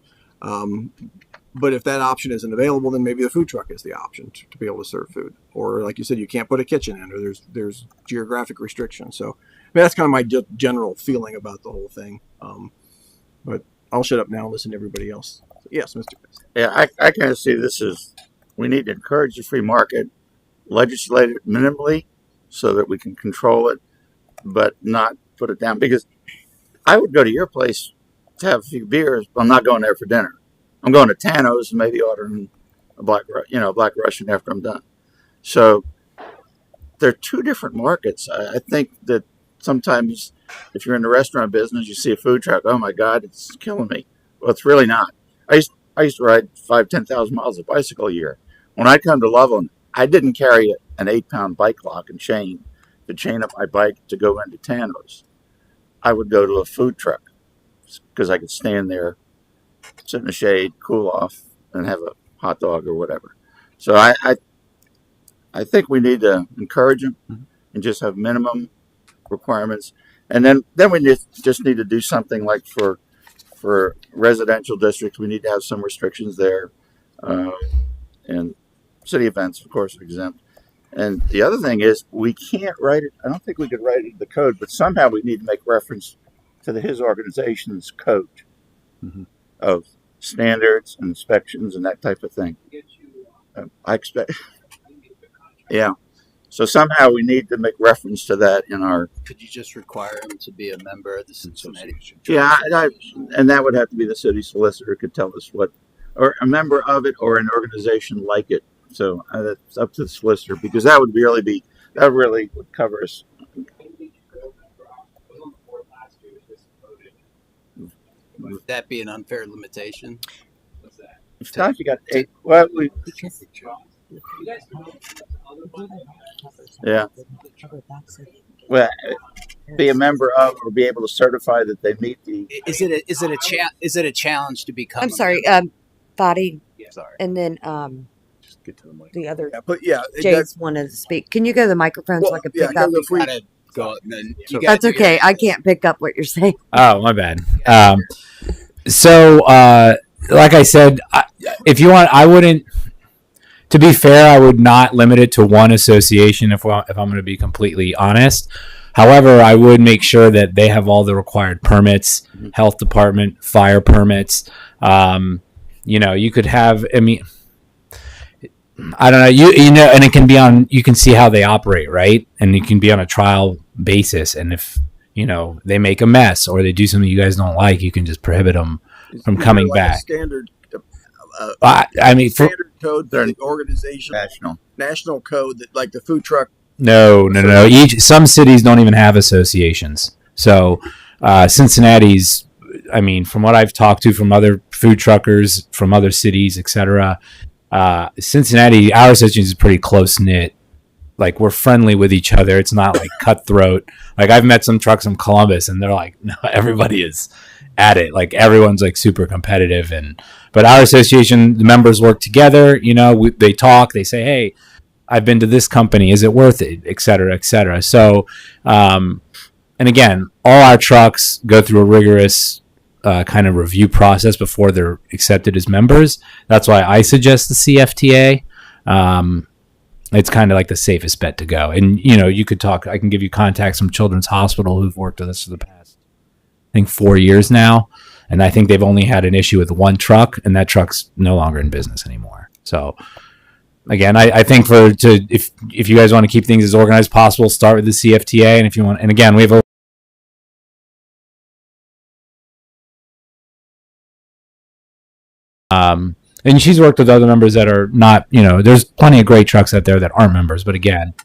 But if that option isn't available, then maybe the food truck is the option to be able to serve food. Or like you said, you can't put a kitchen in, or there's geographic restrictions. So that's kind of my general feeling about the whole thing. But I'll shut up now and listen to everybody else. Yes, Mr. Yeah, I kind of see this as we need to encourage the free market, legislate it minimally so that we can control it, but not put it down. Because I would go to your place to have a few beers, but I'm not going there for dinner. I'm going to Tano's and maybe ordering a Black Russian after I'm done. So they're two different markets. I think that sometimes if you're in the restaurant business, you see a food truck, oh my God, it's killing me. Well, it's really not. I used to ride 10,000 miles of bicycle a year. When I come to Loveland, I didn't carry an 8-pound bike lock and chain to chain up my bike to go into Tano's. I would go to a food truck because I could stand there, sit in the shade, cool off, and have a hot dog or whatever. So I think we need to encourage them and just have minimum requirements, and then we just need to do something like for residential districts. We need to have some restrictions there, and city events, of course, are exempt. And the other thing is we can't write it. I don't think we could write it in the code, but somehow we need to make reference to his organization's code of standards and inspections and that type of thing. I expect. Yeah. So somehow we need to make reference to that in our. Could you just require him to be a member of the Cincinnati? Yeah, and that would have to be the city solicitor could tell us what, or a member of it, or an organization like it. So that's up to the solicitor, because that would really would cover us. Would that be an unfair limitation? Sometimes you got 8. Well, yeah. Well, be a member of, or be able to certify that they meet the. Is it a challenge to become? I'm sorry, Fadi, Sorry. and then Just get to the mic. the other Yeah, but yeah, James wanted to speak. Can you go to the microphone so I can pick up? if we, Gotta go, and then you That's gotta- okay. I can't pick up what you're saying. Oh, my bad. Like I said, if you want, I wouldn't. To be fair, I would not limit it to one association if I'm going to be completely honest. However, I would make sure that they have all the required permits, health department, fire permits. You could have, I don't know, you know, and it can be on, you can see how they operate, right? And it can be on a trial basis. And if, they make a mess or they do something you guys don't like, you can just prohibit them from coming back. Standard, standard code for the organization, national code that, like the food truck. No. Some cities don't even have associations. So Cincinnati's, from what I've talked to from other food truckers from other cities, etc. Cincinnati, our association is pretty close knit. Like, we're friendly with each other. It's not like cutthroat. Like, I've met some trucks from Columbus, and they're like, no, everybody is at it. Like, everyone's like super competitive. But our association, the members work together. They talk. They say, hey, I've been to this company. Is it worth it? Et cetera, et cetera. So, and again, all our trucks go through a rigorous kind of review process before they're accepted as members. That's why I suggest the CFTA. It's kind of like the safest bet to go. And, you could talk, I can give you contacts from Children's Hospital who've worked with us for the past, I think, 4 years now. And I think they've only had an issue with one truck, and that truck's no longer in business anymore. So, again, I think if you guys want to keep things as organized as possible, start with the CFTA. And if you want, and again, we have and she's worked with other members that are not, there's plenty of great trucks out there that aren't members, but again,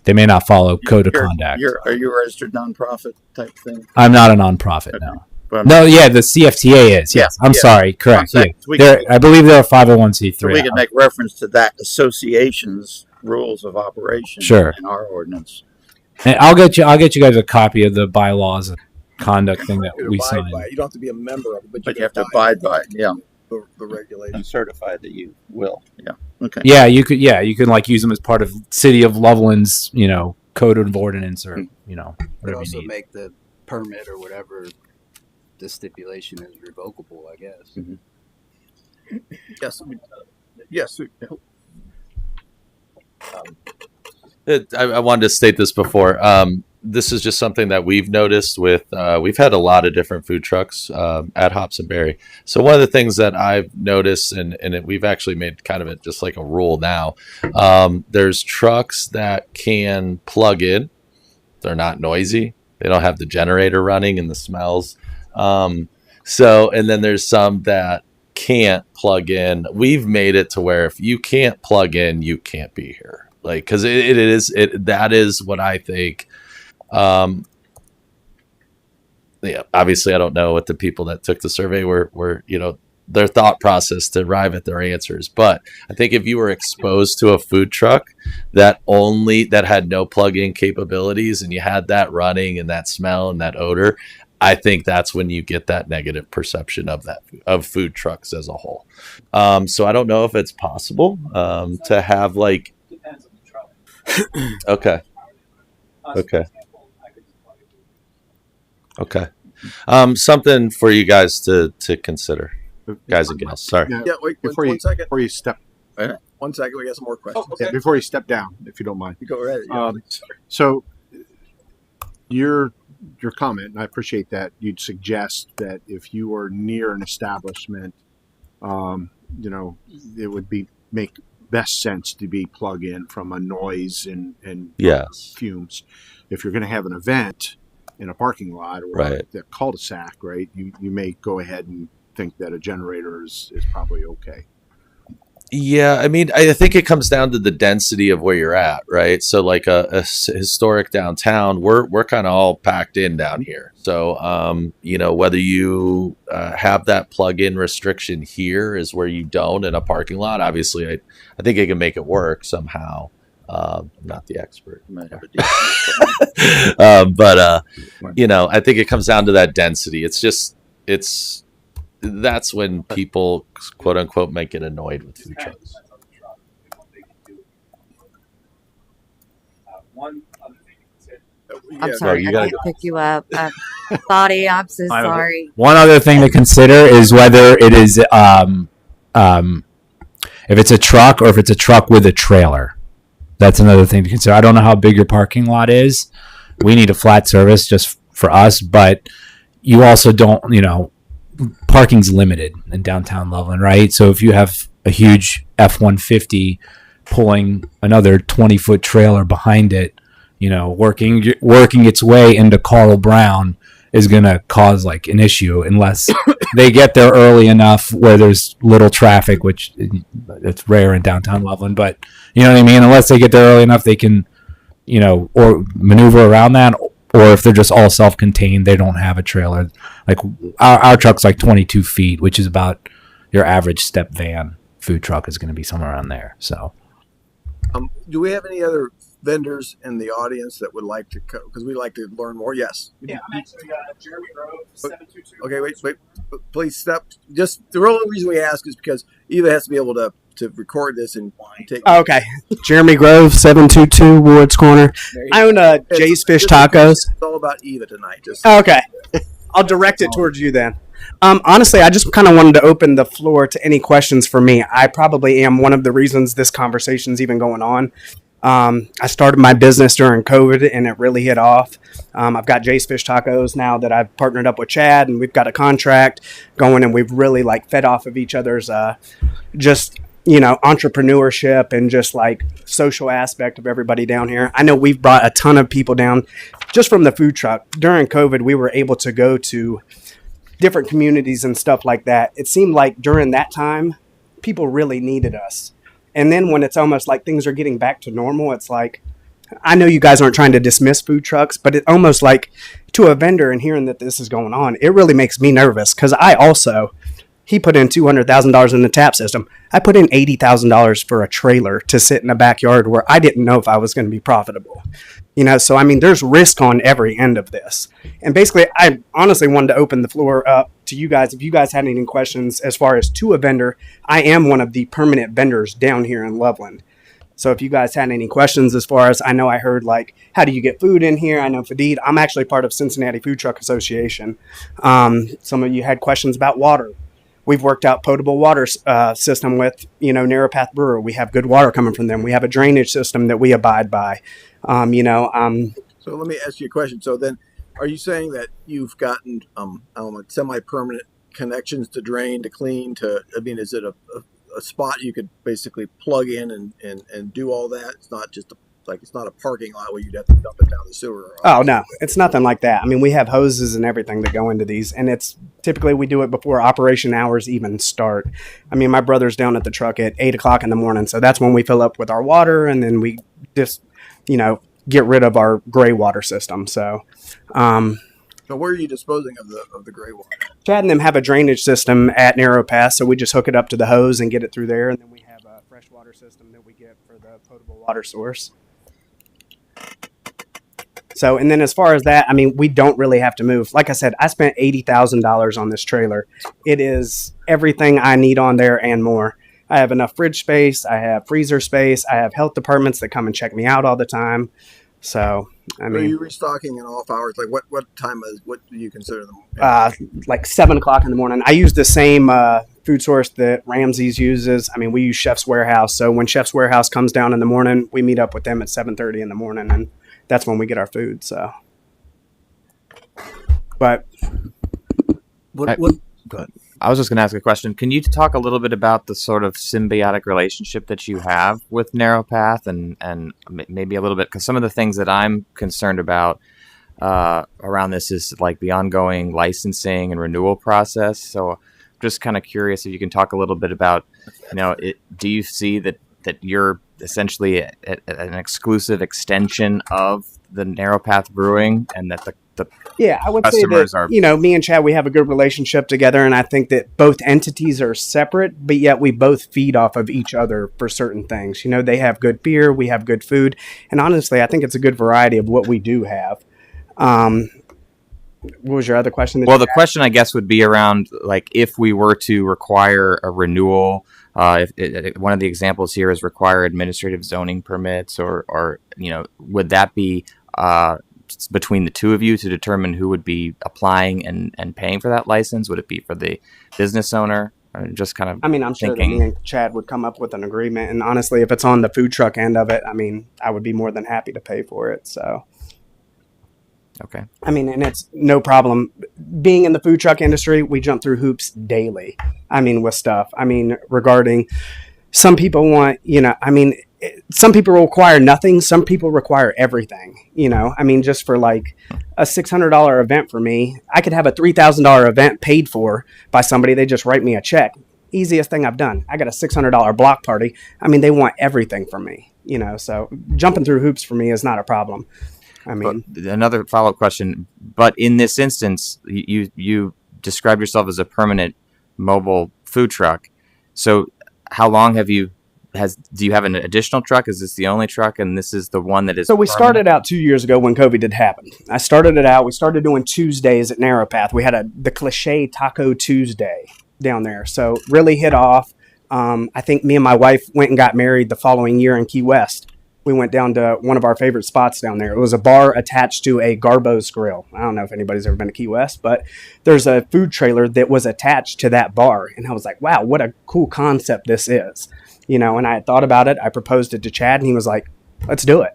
they may not follow code of conduct. Are you a registered nonprofit type thing? I'm not a nonprofit, Okay. no. But The CFTA is. Yes, I'm sorry. Correct. So Yeah. I believe they're a 501c3. So we can make reference to that association's rules of operation Sure. in our ordinance. And I'll get you guys a copy of the bylaws and conduct thing that we abide signed. by it. You don't have to be a member of it, But you have to abide by it, yeah, the regulations. and certify that you will, yeah. Okay. Yeah, you could like use them as part of City of Loveland's, code of ordinance or, But whatever you also need. make the permit or whatever the stipulation is revocable, I guess. Mm-hmm. Yes. I wanted to state this before. this is just something that we've noticed with, we've had a lot of different food trucks at Hops and Berry. So one of the things that I've noticed, we've actually made kind of it just like a rule now, there's trucks that can plug in. They're not noisy. They don't have the generator running and the smells. And then there's some that can't plug in. We've made it to where if you can't plug in, you can't be here. Like, because that is what I think. Yeah, obviously, I don't know what the people that took the survey were their thought process to arrive at their answers. But I think if you were exposed to a food truck that had no plug-in capabilities and you had that running and that smell and that odor, I think that's when you get that negative perception of food trucks as a whole. So I don't know if it's possible to have like. Depends on the truck. Okay. Something for you guys to consider, guys and gals. Sorry. Yeah, Yeah, wait, one second. Before you step, 1 second, we got some more questions. Oh, okay. yeah, before you step down, if you don't mind. You go right ahead. Yeah. So your comment, and I appreciate that, you'd suggest that if you were near an establishment, it would make best sense to be plug in from a noise and Yes. fumes. If you're going to have an event in a parking lot or Right. a cul-de-sac, right, you may go ahead and think that a generator is probably okay. Yeah, I mean, I think it comes down to the density of where you're at, right? So, like a historic downtown, we're kind of all packed in down here. So, whether you have that plug-in restriction here is where you don't in a parking lot. Obviously, I think it can make it work somehow. I'm not the expert, but I think it comes down to that density. That's when people, quote unquote, might get annoyed with food trucks. One other thing to consider. I'm Yeah, sorry, you I gotta can't pick you up. Body, I'm so sorry. One other thing to consider is whether it is if it's a truck or if it's a truck with a trailer. That's another thing to consider. I don't know how big your parking lot is. We need a flat service just for us, but you also don't, parking's limited in downtown Loveland, right? So if you have a huge F-150 pulling another 20-foot trailer behind it, working its way into Carl Brown is going to cause like an issue unless they get there early enough where there's little traffic, which it's rare in downtown Loveland, but you know what I mean? Unless they get there early enough, they can, or maneuver around that. Or if they're just all self-contained, they don't have a trailer. Like our truck's like 22 feet, which is about your average step van food truck is going to be somewhere around there. So, do we have any other vendors in the audience that would like to come? Because we'd like to learn more. Yes. Yeah, I'm actually Jeremy Grove, 722. Okay, wait. Please step. Just the only reason we ask is because Eva has to be able to record this and take. Okay. Jeremy Grove, 722 Woods Corner. I own Jay's Fish Tacos. It's all about Eva tonight. Just Okay. I'll direct it towards you then. Honestly, I just kind of wanted to open the floor to any questions for me. I probably am one of the reasons this conversation's even going on. I started my business during COVID and it really hit off. I've got Jay's Fish Tacos now that I've partnered up with Chad, and we've got a contract going, and we've really fed off of each other's entrepreneurship and just social aspect of everybody down here. I know we've brought a ton of people down just from the food truck. During COVID, we were able to go to different communities and stuff like that. It seemed like during that time, people really needed us. And then when it's almost like things are getting back to normal, it's like, I know you guys aren't trying to dismiss food trucks, but it almost like to a vendor and hearing that this is going on, it really makes me nervous because he put in $200,000 in the tap system. I put in $80,000 for a trailer to sit in a backyard where I didn't know if I was going to be profitable. So there's risk on every end of this. And basically, I honestly wanted to open the floor up to you guys. If you guys had any questions as far as to a vendor, I am one of the permanent vendors down here in Loveland. So if you guys had any questions as far as, I know I heard how do you get food in here? I know Fadid, I'm actually part of Cincinnati Food Truck Association. Some of you had questions about water. We've worked out potable water system with, Narrow Path Brewer. We have good water coming from them. We have a drainage system that we abide by. So So let me ask you a question. So then, are you saying that you've gotten I don't know, semi-permanent connections to drain, to clean, to? I mean, is it a spot you could basically plug in and do all that? It's not just like it's not a parking lot where you'd have to dump it down the sewer. Oh no, it's nothing like that. I mean, we have hoses and everything that go into these, and it's typically we do it before operation hours even start. I mean, my brother's down at the truck at 8 o'clock in the morning, so that's when we fill up with our water, and then we just, get rid of our gray water system. So, So where are you disposing of the gray water? Chad and them have a drainage system at Narrow Pass, so we just hook it up to the hose and get it through there, and then we have a fresh water system that we get for the potable water source. So, and then as far as that, I mean, we don't really have to move. Like I said, I spent $80,000 on this trailer. It is everything I need on there and more. I have enough fridge space. I have freezer space. I have health departments that come and check me out all the time. So, I mean, are you restocking in off hours? Like what time what do you consider them? Like 7 o'clock in the morning. I use the same food source that Ramsey's uses. I mean, we use Chef's Warehouse. So when Chef's Warehouse comes down in the morning, we meet up with them at 7:30 in the morning, and that's when we get our food. So, but I was just going to ask a question. Can you talk a little bit about the sort of symbiotic relationship that you have with Narrow Path, and maybe a little bit, because some of the things that I'm concerned about around this is like the ongoing licensing and renewal process. So just kind of curious if you can talk a little bit about, do you see that you're essentially an exclusive extension of the Narrow Path Brewing, and that the yeah, I would say that, me and Chad, we have a good relationship together, and I think that both entities are separate, but yet we both feed off of each other for certain things. They have good beer, we have good food, and honestly, I think it's a good variety of what we do have. What was your other question? Well, the question, I guess, would be around, like, if we were to require a renewal, one of the examples here is require administrative zoning permits, or would that be between the two of you to determine who would be applying and paying for that license? Would it be for the business owner? Or just kind of, I'm sure that me and Chad would come up with an agreement. And honestly, if it's on the food truck end of it, I would be more than happy to pay for it. So, okay. And it's no problem. Being in the food truck industry, we jump through hoops daily. With stuff. Regarding some people want, some people require nothing. Some people require everything, just for like a $600 event for me, I could have a $3,000 event paid for by somebody. They just write me a check. Easiest thing I've done. I got a $600 block party. They want everything from me, so jumping through hoops for me is not a problem. But another follow-up question, but in this instance, you described yourself as a permanent mobile food truck. So how long do you have an additional truck? Is this the only truck, and this is the one that is? So we started out 2 years ago when COVID did happen. We started doing Tuesdays at Narrow Path. We had the cliche Taco Tuesday down there. So really hit off. I think me and my wife went and got married the following year in Key West. We went down to one of our favorite spots down there. It was a bar attached to a Garbo's Grill. I don't know if anybody's ever been to Key West, but there's a food trailer that was attached to that bar. And I was like, wow, what a cool concept this is. And I had thought about it. I proposed it to Chad, and he was like, let's do it.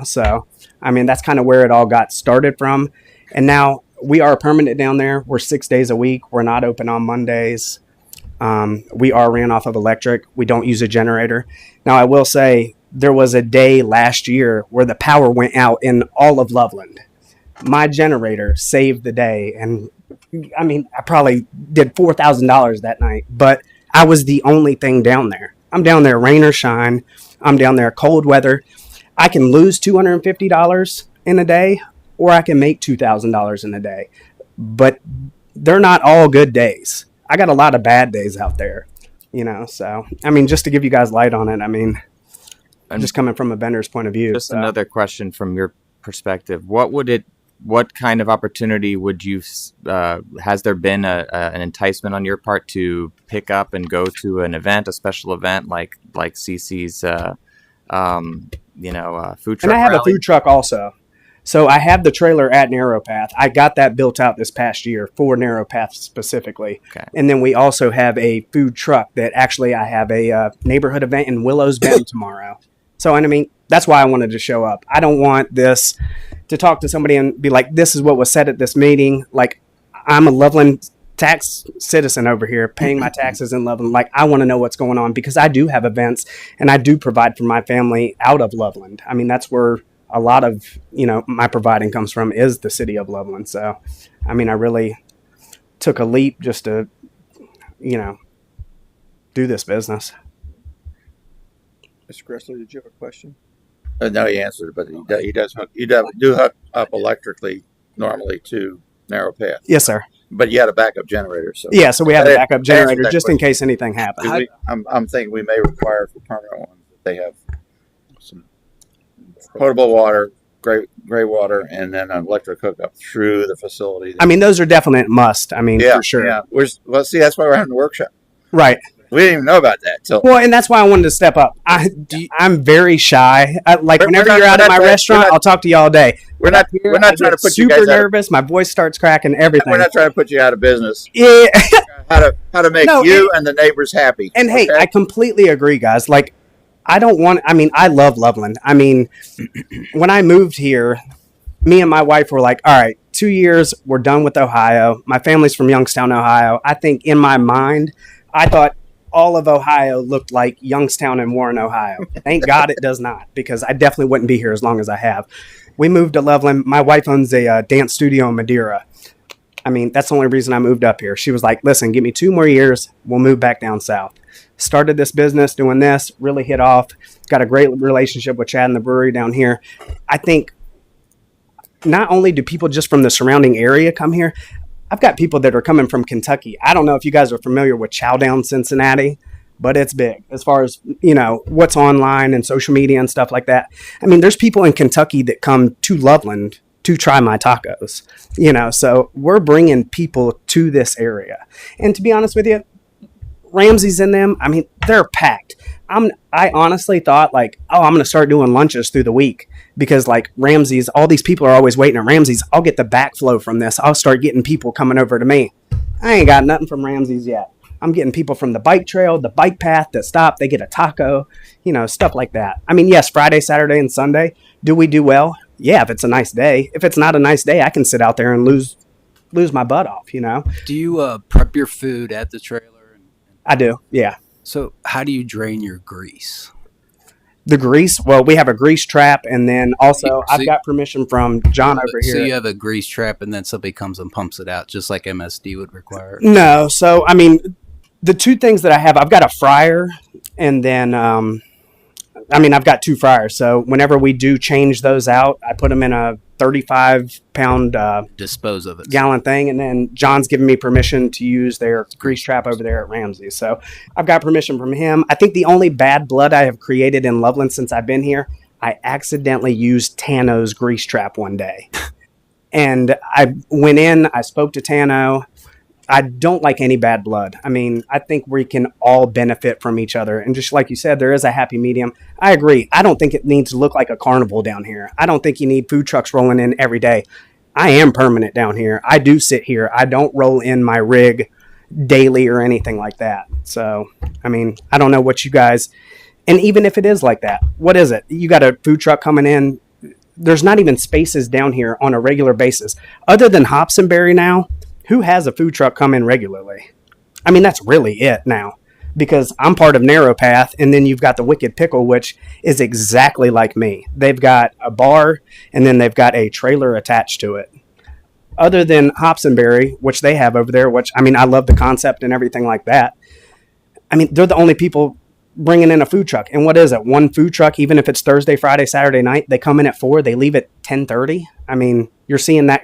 So, that's kind of where it all got started from. And now we are permanent down there. We're 6 days a week. We're not open on Mondays. We are ran off of electric. We don't use a generator. Now, I will say, there was a day last year where the power went out in all of Loveland. My generator saved the day. And I probably did $4,000 that night, but I was the only thing down there. I'm down there rain or shine. I'm down there cold weather. I can lose $250 in a day, or I can make $2,000 in a day, but they're not all good days. I got a lot of bad days out there, so, just to give you guys light on it, I'm just coming from a vendor's point of view. Just another question from your perspective. What kind of opportunity would you, has there been an enticement on your part to pick up and go to an event, a special event like CC's, food truck? And I have rally? a food truck also. So I have the trailer at Narrow Path. I got that built out this past year for Narrow Path specifically. Okay. And then we also have a food truck that actually I have a neighborhood event in Willows Bend tomorrow. So, that's why I wanted to show up. I don't want this to talk to somebody and be like, this is what was said at this meeting. Like, I'm a Loveland tax citizen over here paying my taxes in Loveland. Like, I want to know what's going on because I do have events and I do provide for my family out of Loveland. I mean, that's where a lot of, my providing comes from is the city of Loveland. So, I mean, I really took a leap just to, do this business. Mr. Gressler, did you have a question? No, he answered, but he does hook up electrically normally to narrow path. Yes, sir. But you had a backup generator, so Yeah, so we have a backup generator that just in question. case anything happens. I'm thinking we may require for permanent ones that they have some potable water, gray water, and then an electric hookup through the facility. I mean, those are definite must. I mean, for sure. Yeah. See, that's why we're having the workshop. Right. We didn't even know about that till. Well, and that's why I wanted to step up. I'm very shy. Whenever you're out at my restaurant, I'll talk to you all day. We're not trying to put you guys super nervous. My voice starts cracking. Everything. We're not trying to put you out of business. Yeah. how to make you and the neighbors happy. And hey, I completely agree, guys. Like, I love Loveland. I mean, when I moved here, me and my wife were like, all right, 2 years, we're done with Ohio. My family's from Youngstown, Ohio. I think in my mind, I thought all of Ohio looked like Youngstown and Warren, Ohio. Thank God it does not, because I definitely wouldn't be here as long as I have. We moved to Loveland. My wife owns a dance studio in Madeira. I mean, that's the only reason I moved up here. She was like, listen, give me 2 more years. We'll move back down south. Started this business doing this, really hit off. Got a great relationship with Chad and the brewery down here. I think not only do people just from the surrounding area come here, I've got people that are coming from Kentucky. I don't know if you guys are familiar with Chowdown, Cincinnati, but it's big as far as, what's online and social media and stuff like that. I mean, there's people in Kentucky that come to Loveland to try my tacos, so we're bringing people to this area. And to be honest with you, Ramsey's in them. I mean, they're packed. I honestly thought I'm going to start doing lunches through the week because Ramsey's, all these people are always waiting at Ramsey's. I'll get the backflow from this. I'll start getting people coming over to me. I ain't got nothing from Ramsey's yet. I'm getting people from the bike trail, the bike path that stop. They get a taco, stuff like that. I mean, yes, Friday, Saturday, and Sunday. Do we do well? Yeah, if it's a nice day. If it's not a nice day, I can sit out there and lose my butt off, Do you prep your food at the trailer? I do, yeah. So how do you drain your grease? The grease? Well, we have a grease trap, and then also I've got permission from John over here. So you have a grease trap, and then somebody comes and pumps it out, just like MSD would require? No. So, I mean, the 2 things that I have, I've got a fryer, and then, I've got 2 fryers. So whenever we do change those out, I put them in a 35-pound dispose of it gallon thing, and then John's given me permission to use their grease trap over there at Ramsey. So I've got permission from him. I think the only bad blood I have created in Loveland since I've been here, I accidentally used Tano's grease trap one day. And I went in, I spoke to Tano. I don't like any bad blood. I mean, I think we can all benefit from each other. And just like you said, there is a happy medium. I agree. I don't think it needs to look like a carnival down here. I don't think you need food trucks rolling in every day. I am permanent down here. I do sit here. I don't roll in my rig daily or anything like that. So, I mean, I don't know what you guys, and even if it is like that, what is it? You got a food truck coming in. There's not even spaces down here on a regular basis. Other than Hobsonberry now, who has a food truck come in regularly? I mean, that's really it now, because I'm part of Narrow Path, and then you've got the Wicked Pickle, which is exactly like me. They've got a bar, and then they've got a trailer attached to it. Other than Hobsonberry, which they have over there, which, I mean, I love the concept and everything like that. I mean, they're the only people bringing in a food truck. And what is it? One food truck, even if it's Thursday, Friday, Saturday night, they come in at 4, they leave at 10:30. I mean, you're seeing that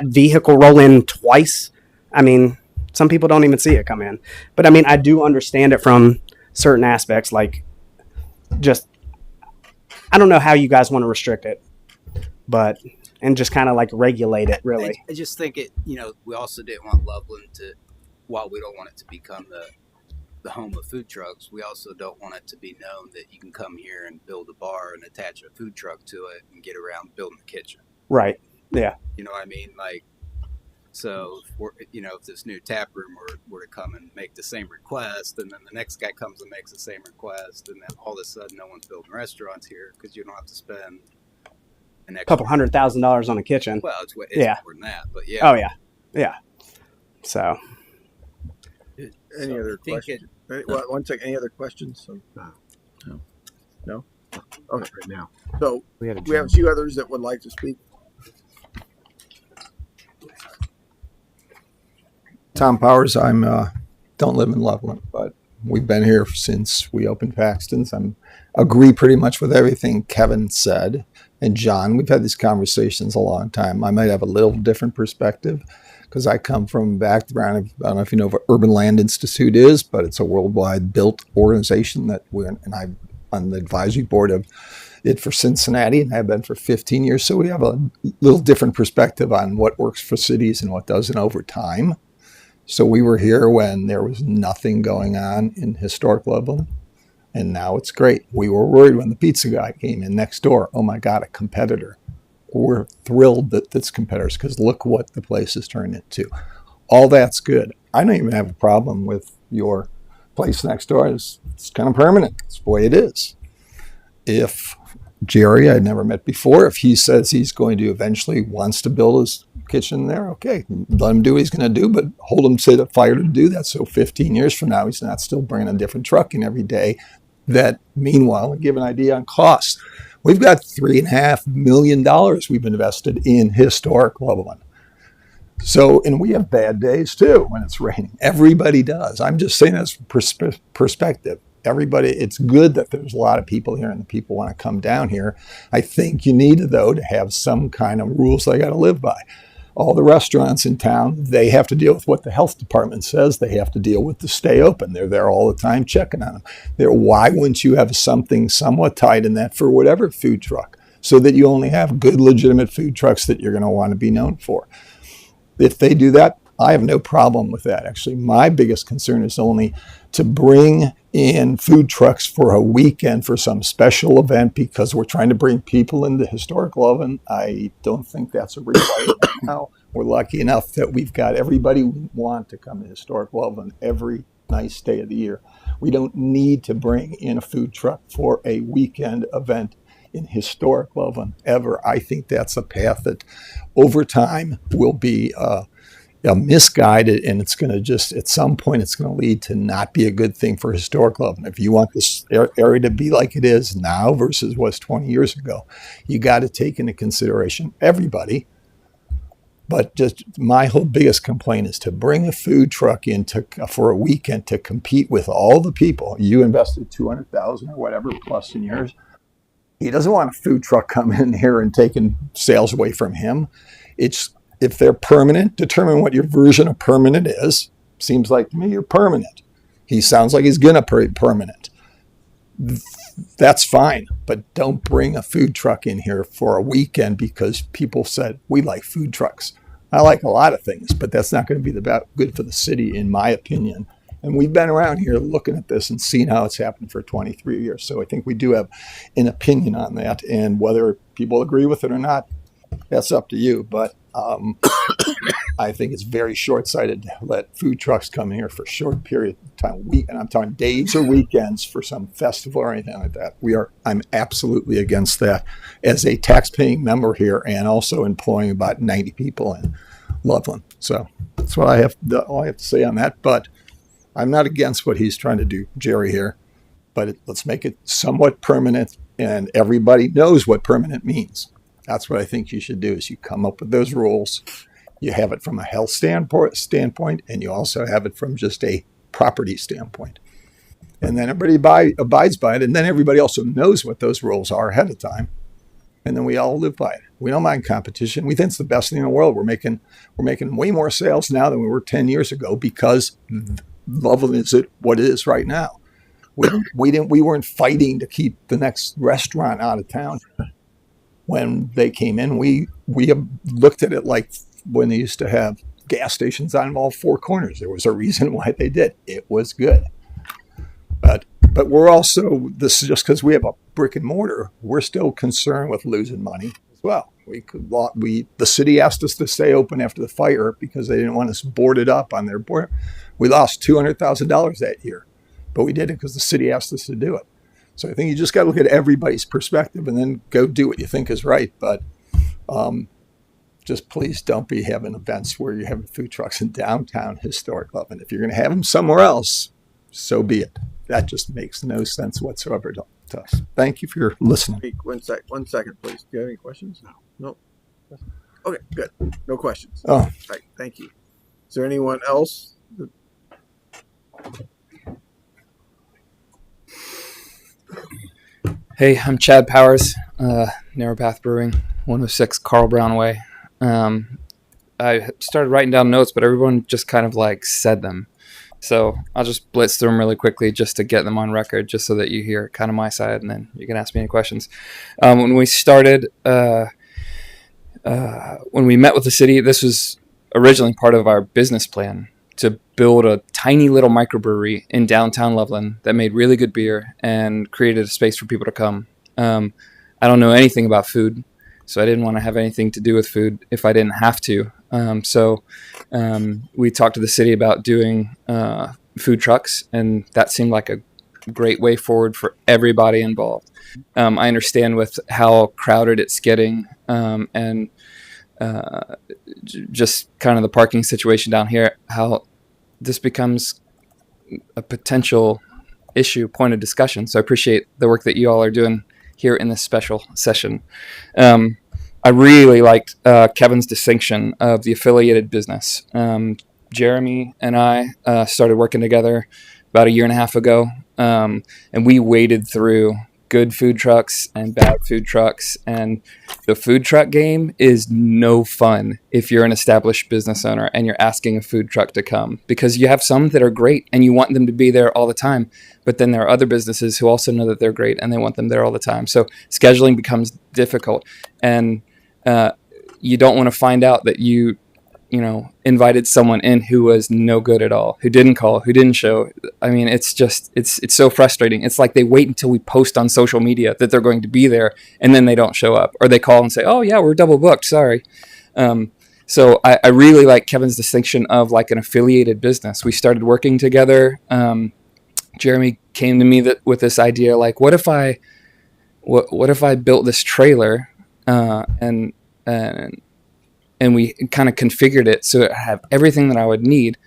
vehicle roll in twice. I mean, some people don't even see it come in. But I mean, I do understand it from certain aspects, like just, I don't know how you guys want to restrict it, and just kind of regulate it, really. I just think we also didn't want Loveland to, while we don't want it to become the home of food trucks, we also don't want it to be known that you can come here and build a bar and attach a food truck to it and get around building a kitchen. Right. Yeah. You know what I mean? So, if this new tap room were to come and make the same request, and then the next guy comes and makes the same request, and then all of a sudden no one's building restaurants here because you don't have to spend an extra. couple $100,000 on a kitchen. Well, it's more than that, but yeah. Oh yeah, yeah. So Any other questions? One second. Any other questions? No. Okay. Right now. So We had a we have a few others that would like to speak. Tom Powers. I'm don't live in Loveland, but we've been here since we opened Paxton's. I agree pretty much with everything Kevin said, and John. We've had these conversations a long time. I might have a little different perspective because I come from a background. I don't know if you know what Urban Land Institute is, but it's a worldwide built organization that I'm on the advisory board of it for Cincinnati, and have been for 15 years. So we have a little different perspective on what works for cities and what doesn't over time. So we were here when there was nothing going on in historic Loveland, and now it's great. We were worried when the pizza guy came in next door. Oh my God, a competitor. We're thrilled that it's competitors because look what the place has turned into. All that's good. I don't even have a problem with your place next door. It's kind of permanent. It's the way it is. If Jerry, I'd never met before, if he says he's going to eventually wants to build his kitchen there, okay, let him do what he's going to do, but hold him to the fire to do that. So 15 years from now, he's not still bringing a different truck in every day. That, meanwhile, give an idea on costs. We've got $3.5 million we've invested in historic Loveland. So, and we have bad days too when it's raining. Everybody does. I'm just saying as perspective. Everybody, it's good that there's a lot of people here and the people want to come down here. I think you need, though, to have some kind of rules they got to live by. All the restaurants in town, they have to deal with what the health department says. They have to deal with the stay open. They're there all the time checking on them. Why wouldn't you have something somewhat tied in that for whatever food truck so that you only have good, legitimate food trucks that you're going to want to be known for? If they do that, I have no problem with that. Actually, my biggest concern is only to bring in food trucks for a weekend for some special event because we're trying to bring people into historic Loveland. I don't think that's a requirement now. We're lucky enough that we've got everybody we want to come to historic Loveland every nice day of the year. We don't need to bring in a food truck for a weekend event in historic Loveland ever. I think that's a path that over time will be misguided, and it's going to just, at some point, it's going to lead to not be a good thing for historic Loveland. If you want this area to be like it is now versus was 20 years ago, you got to take into consideration everybody. But just my whole biggest complaint is to bring a food truck in for a weekend to compete with all the people. You invested $200,000 or whatever plus in yours. He doesn't want a food truck coming in here and taking sales away from him. It's, if they're permanent, determine what your version of permanent is. Seems like to me you're permanent. He sounds like he's gonna be permanent. That's fine, but don't bring a food truck in here for a weekend because people said we like food trucks. I like a lot of things, but that's not going to be good for the city, in my opinion. And we've been around here looking at this and seen how it's happened for 23 years. So I think we do have an opinion on that. And whether people agree with it or not, that's up to you. But I think it's very short-sighted to let food trucks come here for a short period of time. And I'm talking days or weekends for some festival or anything like that. I'm absolutely against that as a tax-paying member here and also employing about 90 people in Loveland. So that's what all I have to say on that. But I'm not against what he's trying to do, Jerry, here. But let's make it somewhat permanent, and everybody knows what permanent means. That's what I think you should do, is you come up with those rules. You have it from a health standpoint, and you also have it from just a property standpoint. And then everybody abides by it, and then everybody also knows what those rules are ahead of time. And then we all live by it. We don't mind competition. We think it's the best thing in the world. We're making way more sales now than we were 10 years ago because Loveland is what it is right now. We weren't fighting to keep the next restaurant out of town. When they came in, we have looked at it like when they used to have gas stations on all four corners. There was a reason why they did. It was good. But we're also, this is just because we have a brick and mortar, we're still concerned with losing money as well. The city asked us to stay open after the fire because they didn't want us boarded up on their board. We lost $200,000 that year, but we did it because the city asked us to do it. So I think you just got to look at everybody's perspective and then go do what you think is right. But Just please don't be having events where you're having food trucks in downtown historic Loveland. If you're going to have them somewhere else, so be it. That just makes no sense whatsoever to us. Thank you for your listening. Hey, one second, please. Do you have any questions? No. Okay, good. No questions. Oh, All right, thank you. Is there anyone else? Hey, I'm Chad Powers, Narrow Path Brewing, 106 Carl Brown Way. I started writing down notes, but everyone just kind of like said them. So I'll just blitz through them really quickly just to get them on record, just so that you hear kind of my side, and then you can ask me any questions. When we started, when we met with the city, this was originally part of our business plan to build a tiny little microbrewery in downtown Loveland that made really good beer and created a space for people to come. I don't know anything about food, so I didn't want to have anything to do with food if I didn't have to. So we talked to the city about doing food trucks, and that seemed like a great way forward for everybody involved. I understand with how crowded it's getting, and just kind of the parking situation down here, how this becomes a potential point of discussion. So I appreciate the work that you all are doing here in this special session. I really liked Kevin's distinction of the affiliated business. Jeremy and I started working together about a year and a half ago, and we waded through good food trucks and bad food trucks, and the food truck game is no fun if you're an established business owner and you're asking a food truck to come, because you have some that are great and you want them to be there all the time, but then there are other businesses who also know that they're great and they want them there all the time. So scheduling becomes difficult, and you don't want to find out that you invited someone in who was no good at all, who didn't call, who didn't show. I mean, it's so frustrating. It's like they wait until we post on social media that they're going to be there, and then they don't show up, or they call and say, "Oh yeah, we're double booked. Sorry." So I really like Kevin's distinction of like an affiliated business. We started working together. Jeremy came to me with this idea, like, what if I built this trailer and we kind of configured it so it had everything that I would need.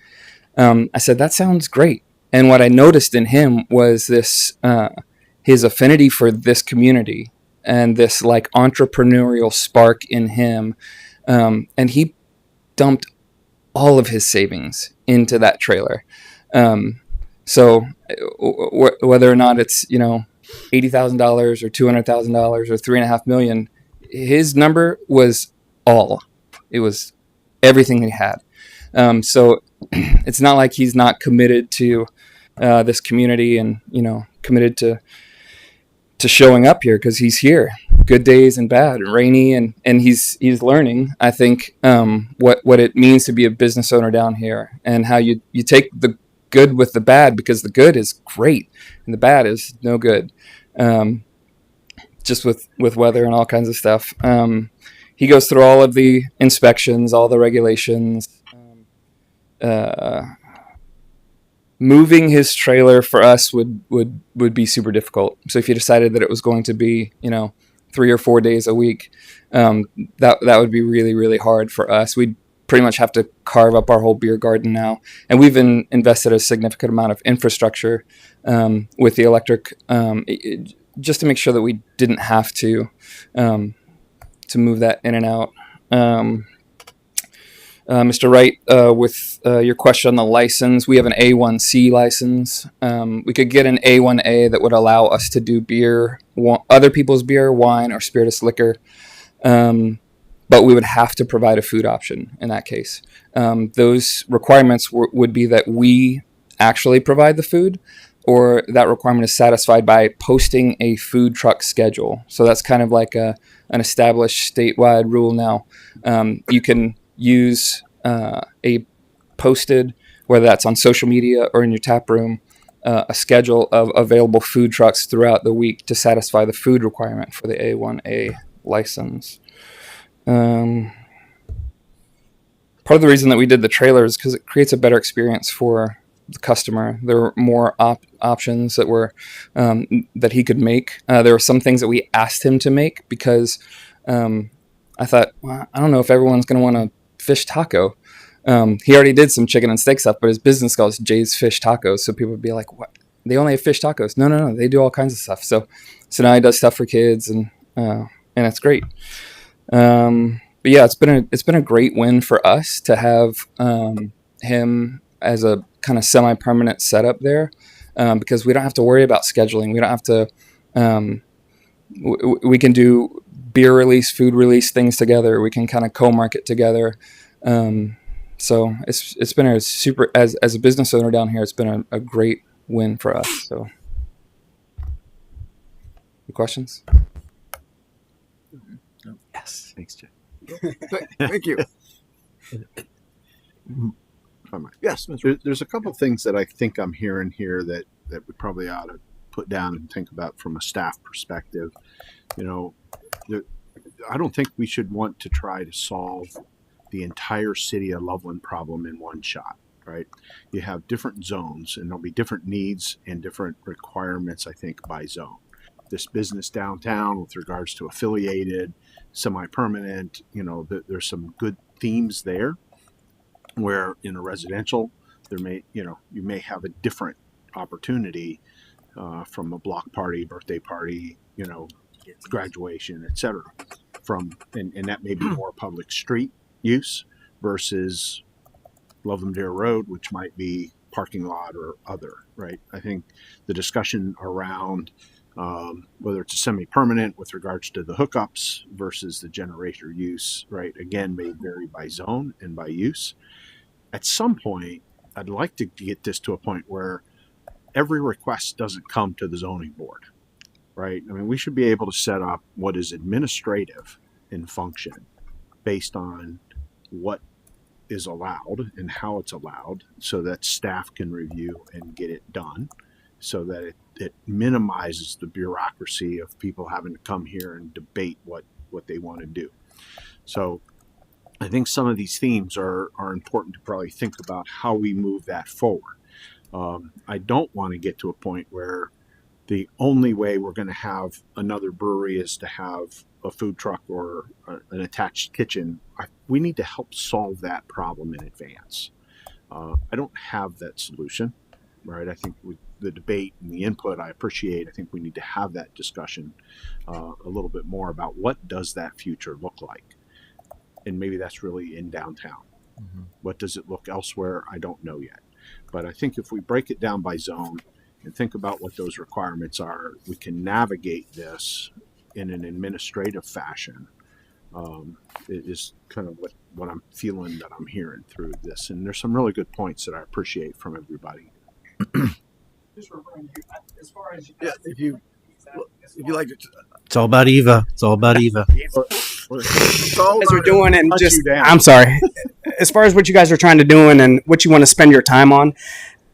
I said, that sounds great. And what I noticed in him was this, his affinity for this community and this like entrepreneurial spark in him. And he dumped all of his savings into that trailer. So whether or not it's, $80,000 or $200,000 or $3.5 million, his number was all. It was everything he had. So it's not like he's not committed to this community and, committed to showing up here, because he's here, good days and bad, rainy, and he's learning, I think, what it means to be a business owner down here, and how you take the good with the bad, because the good is great and the bad is no good. Just with weather and all kinds of stuff. He goes through all of the inspections, all the regulations. Moving his trailer for us would be super difficult. So if you decided that it was going to be, 3 or 4 days a week, that would be really, really hard for us. We'd pretty much have to carve up our whole beer garden now. And we've invested a significant amount of infrastructure with the electric, just to make sure that we didn't have to move that in and out. Mr. Wright, with your question on the license, we have an A1C license. We could get an A1A that would allow us to do beer, other people's beer, wine, or spirituous liquor, but we would have to provide a food option in that case. Those requirements would be that we actually provide the food, or that requirement is satisfied by posting a food truck schedule. So that's kind of like an established statewide rule now. You can use a posted, whether that's on social media or in your tap room, a schedule of available food trucks throughout the week to satisfy the food requirement for the A1A license. Part of the reason that we did the trailer is because it creates a better experience for the customer. There were more options that were that he could make. There were some things that we asked him to make because I thought, well, I don't know if everyone's going to want a fish taco. He already did some chicken and steak stuff, but his business calls Jay's Fish Tacos. So people would be like, what? They only have fish tacos? No. They do all kinds of stuff. So now he does stuff for kids, and it's great. But yeah, it's been a great win for us to have him as a kind of semi-permanent setup there, because we don't have to worry about scheduling. We don't have to. We can do beer release, food release things together. We can kind of co-market together. So it's been a super, as a business owner down here, it's been a great win for us. So, any questions? Yes, thanks, Jeff. Thank you. Yes, there's a couple of things that I think I'm hearing here that we probably ought to put down and think about from a staff perspective. You know, I don't think we should want to try to solve the entire city of Loveland problem in one shot, right? You have different zones, and there'll be different needs and different requirements, I think, by zone. This business downtown with regards to affiliated, semi-permanent, there's some good themes there, where in a residential, you may have a different opportunity from a block party, birthday party, graduation, etc. And that may be more public street use versus Loveland Road, which might be parking lot or other, right? I think the discussion around whether it's a semi-permanent with regards to the hookups versus the generator use, right, again, may vary by zone and by use. At some point, I'd like to get this to a point where every request doesn't come to the zoning board, right? I mean, we should be able to set up what is administrative in function based on what is allowed and how it's allowed, so that staff can review and get it done, so that it minimizes the bureaucracy of people having to come here and debate what they want to do. So I think some of these themes are important to probably think about how we move that forward. I don't want to get to a point where the only way we're going to have another brewery is to have a food truck or an attached kitchen. We need to help solve that problem in advance. I don't have that solution, right? I think the debate and the input I appreciate. I think we need to have that discussion a little bit more about what does that future look like. And maybe that's really in downtown. Mm-hmm. What does it look elsewhere? I don't know yet. But I think if we break it down by zone and think about what those requirements are, we can navigate this in an administrative fashion. It is kind of what I'm feeling that I'm hearing through this. And there's some really good points that I appreciate from everybody. Just referring to, as far as if you like to, it's all about Eva. It's all about Eva. As you're doing and just, I'm sorry. As far as what you guys are trying to do and what you want to spend your time on,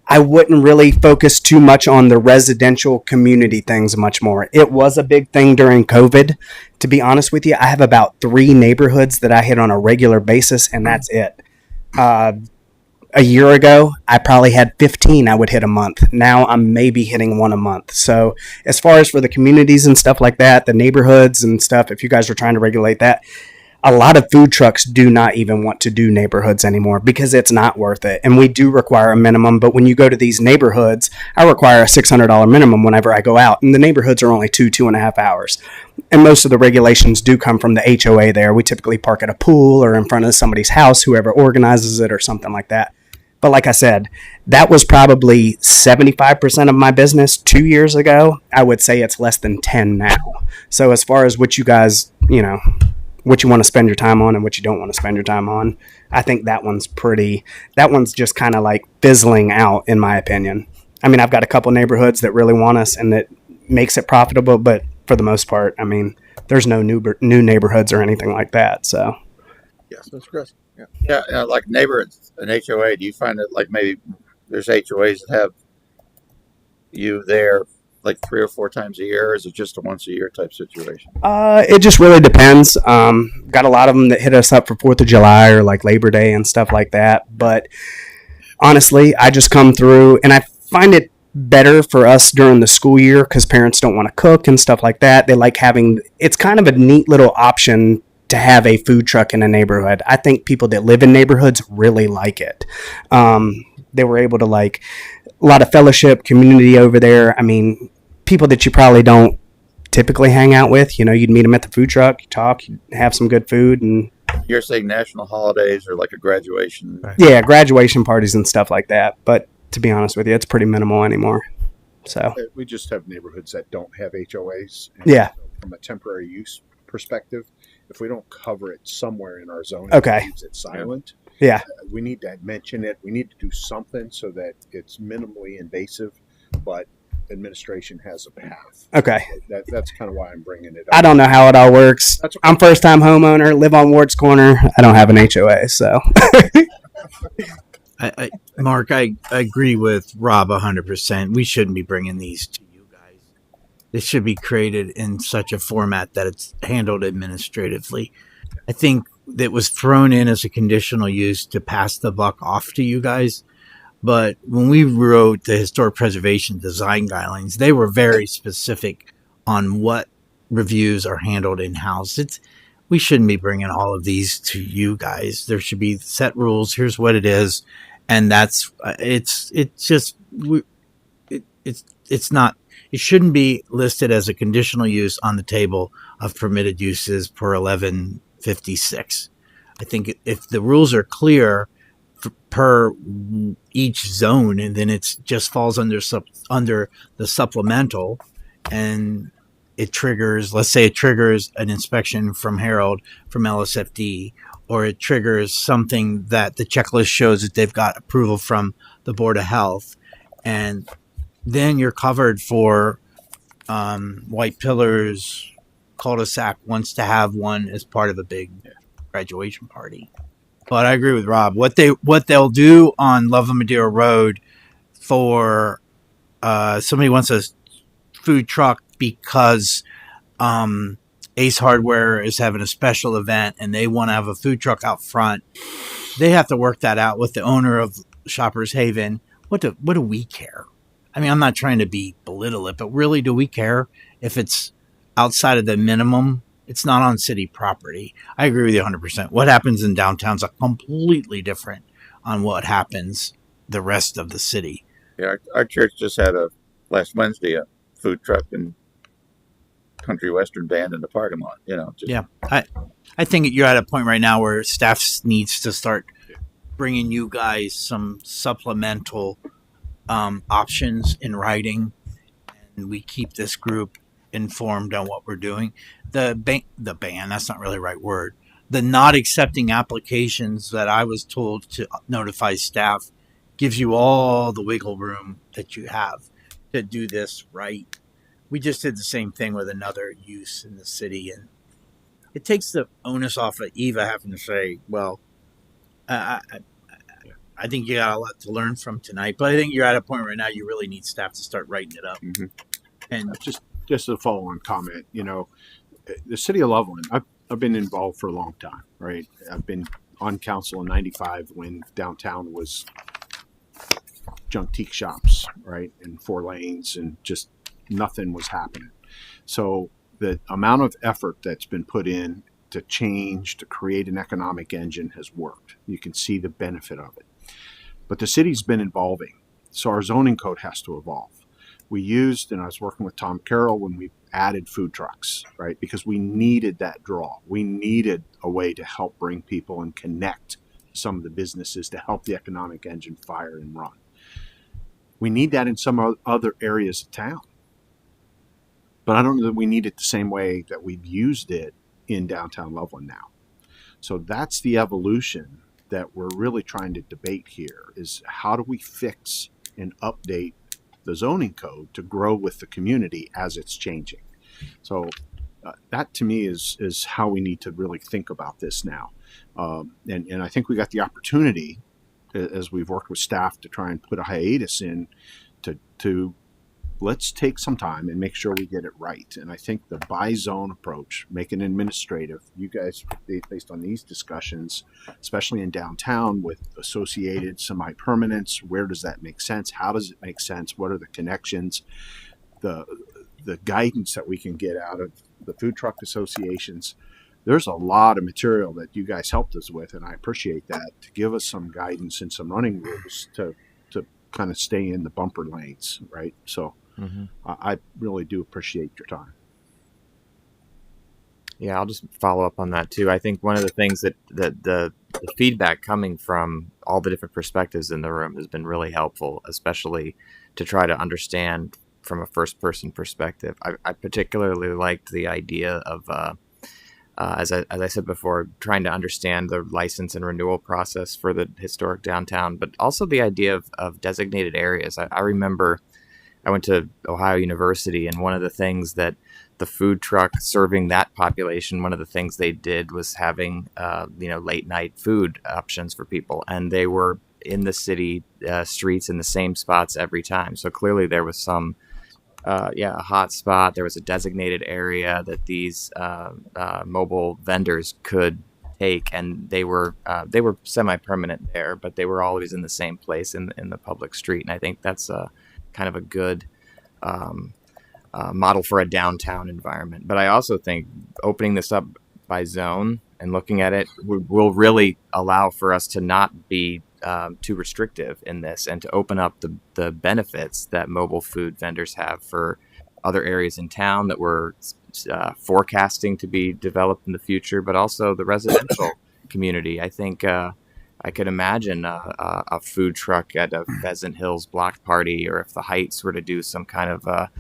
I wouldn't really focus too much on the residential community things much more. It was a big thing during COVID. To be honest with you, I have about 3 neighborhoods that I hit on a regular basis, and that's it. A year ago, I probably had 15 I would hit a month. Now I'm maybe hitting 1 a month. So as far as for the communities and stuff like that, the neighborhoods and stuff, if you guys are trying to regulate that, a lot of food trucks do not even want to do neighborhoods anymore because it's not worth it. And we do require a minimum, but when you go to these neighborhoods, I require a $600 minimum whenever I go out. And the neighborhoods are only 2.5 hours. And most of the regulations do come from the HOA there. We typically park at a pool or in front of somebody's house, whoever organizes it or something like that. But like I said, that was probably 75% of my business 2 years ago. I would say it's less than 10 now. So as far as what you guys, what you want to spend your time on and what you don't want to spend your time on, I think that one's just kind of like fizzling out, in my opinion. I mean, I've got a couple neighborhoods that really want us and that makes it profitable, but for the most part, I mean, there's no new neighborhoods or anything like that. So, yes, Mr. Chris. Yeah, like neighborhoods, an HOA, do you find that like maybe there's HOAs that have you there like 3 or 4 times a year, or is it just a once a year type situation? It just really depends. Got a lot of them that hit us up for 4th of July or like Labor Day and stuff like that. But honestly, I just come through and I find it better for us during the school year because parents don't want to cook and stuff like that. They like having, it's kind of a neat little option to have a food truck in a neighborhood. I think people that live in neighborhoods really like it. They were able to like a lot of fellowship, community over there. I mean, people that you probably don't typically hang out with. You know, you'd meet them at the food truck, you talk, you have some good food, and You're saying national holidays or like a graduation? yeah, graduation parties and stuff like that. But to be honest with you, it's pretty minimal anymore. So We just have neighborhoods that don't have HOAs. And yeah, so from a temporary use perspective, if we don't cover it somewhere in our zoning, okay, keeps it silent. Yeah, we need to mention it. We need to do something so that it's minimally invasive, but administration has a path. okay. That's kind of why I'm bringing it up. I don't know how it all works. That's okay. I'm first time homeowner, live on Wart's Corner. I don't have an HOA, so. Mark, I agree with Rob 100%. We shouldn't be bringing these to you guys. This should be created in such a format that it's handled administratively. I think that was thrown in as a conditional use to pass the buck off to you guys. But when we wrote the historic preservation design guidelines, they were very specific on what reviews are handled in-house. We shouldn't be bringing all of these to you guys. There should be set rules. Here's what it is. And it shouldn't be listed as a conditional use on the table of permitted uses per 1156. I think if the rules are clear per each zone, and then it just falls under the supplemental, and it triggers, let's say it triggers an inspection from Harold from LSFD, or it triggers something that the checklist shows that they've got approval from the Board of Health, and then you're covered for White Pillars cul-de-sac wants to have one as part of a big graduation party. But I agree with Rob. What they'll do on Loveland Madeira Road for somebody wants a food truck because Ace Hardware is having a special event and they want to have a food truck out front. They have to work that out with the owner of Shoppers Haven. What do we care? I mean, I'm not trying to belittle it, but really, do we care if it's outside of the minimum? It's not on city property. I agree with you 100%. What happens in downtown's a completely different on what happens the rest of the city. Yeah, our church just had last Wednesday a food truck and country western band in the parking lot. Yeah, I think you're at a point right now where staff needs to start bringing you guys some supplemental options in writing, and we keep this group informed on what we're doing. The ban, that's not really the right word. The not accepting applications that I was told to notify staff gives you all the wiggle room that you have to do this right. We just did the same thing with another use in the city, and it takes the onus off of Eva having to say, well, I think you got a lot to learn from tonight, but I think you're at a point right now you really need staff to start writing it up. Mm-hmm. And just a follow-on comment, the city of Loveland, I've been involved for a long time, right? I've been on council in '95 when downtown was junk teak shops, right? And 4 lanes and just nothing was happening. So the amount of effort that's been put in to change, to create an economic engine has worked. You can see the benefit of it. But the city's been evolving. So our zoning code has to evolve. We used, and I was working with Tom Carroll when we added food trucks, right? Because we needed that draw. We needed a way to help bring people and connect some of the businesses to help the economic engine fire and run. We need that in some other areas of town. But I don't know that we need it the same way that we've used it in downtown Loveland now. So that's the evolution that we're really trying to debate here, is how do we fix and update the zoning code to grow with the community as it's changing. So that to me is how we need to really think about this now. And I think we got the opportunity, as we've worked with staff, to try and put a hiatus in to let's take some time and make sure we get it right. And I think the by zone approach, make it administrative, you guys, based on these discussions, especially in downtown with associated semi-permanents, where does that make sense? How does it make sense? What are the connections? The guidance that we can get out of the food truck associations. there's a lot of material that you guys helped us with, and I appreciate that, to give us some guidance and some running rules to kind of stay in the bumper lanes, right? So I really do appreciate your time. Yeah, I'll just follow up on that too. I think one of the things that the feedback coming from all the different perspectives in the room has been really helpful, especially to try to understand from a first person perspective. I particularly liked the idea of, as I said before, trying to understand the license and renewal process for the historic downtown, but also the idea of designated areas. I remember I went to Ohio University, and one of the things that the food truck serving that population, one of the things they did was having, late night food options for people. And they were in the city streets in the same spots every time. So clearly there was some, a hot spot. There was a designated area that these mobile vendors could take, and they were semi-permanent there, but they were always in the same place in the public street. And I think that's kind of a good model for a downtown environment. But I also think opening this up by zone and looking at it will really allow for us to not be too restrictive in this, and to open up the benefits that mobile food vendors have for other areas in town that we're forecasting to be developed in the future, but also the residential community. I think I could imagine a food truck at a Pheasant Hills block party, or if the Heights were to do some kind of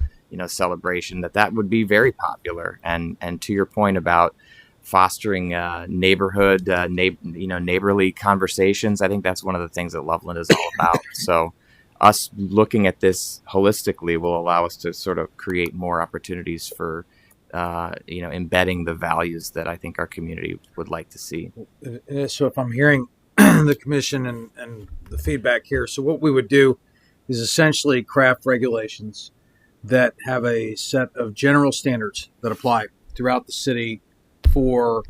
celebration, that would be very popular. And to your point about fostering neighborhood, neighborly conversations, I think that's one of the things that Loveland is all about. So us looking at this holistically will allow us to sort of create more opportunities for embedding the values that I think our community would like to see. So if I'm hearing the commission and the feedback here, so what we would do is essentially craft regulations that have a set of general standards that apply throughout the city for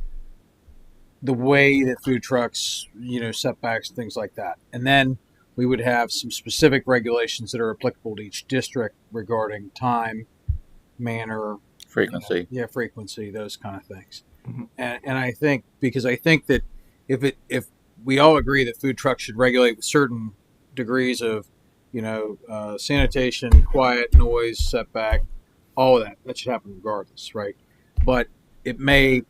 the way that food trucks, setbacks, things like that. And then we would have some specific regulations that are applicable to each district regarding time, manner, frequency. Frequency, those kind of things. Mm-hmm. And I think that if we all agree that food trucks should regulate with certain degrees of, sanitation, quiet, noise, setback, all of that should happen regardless, right? But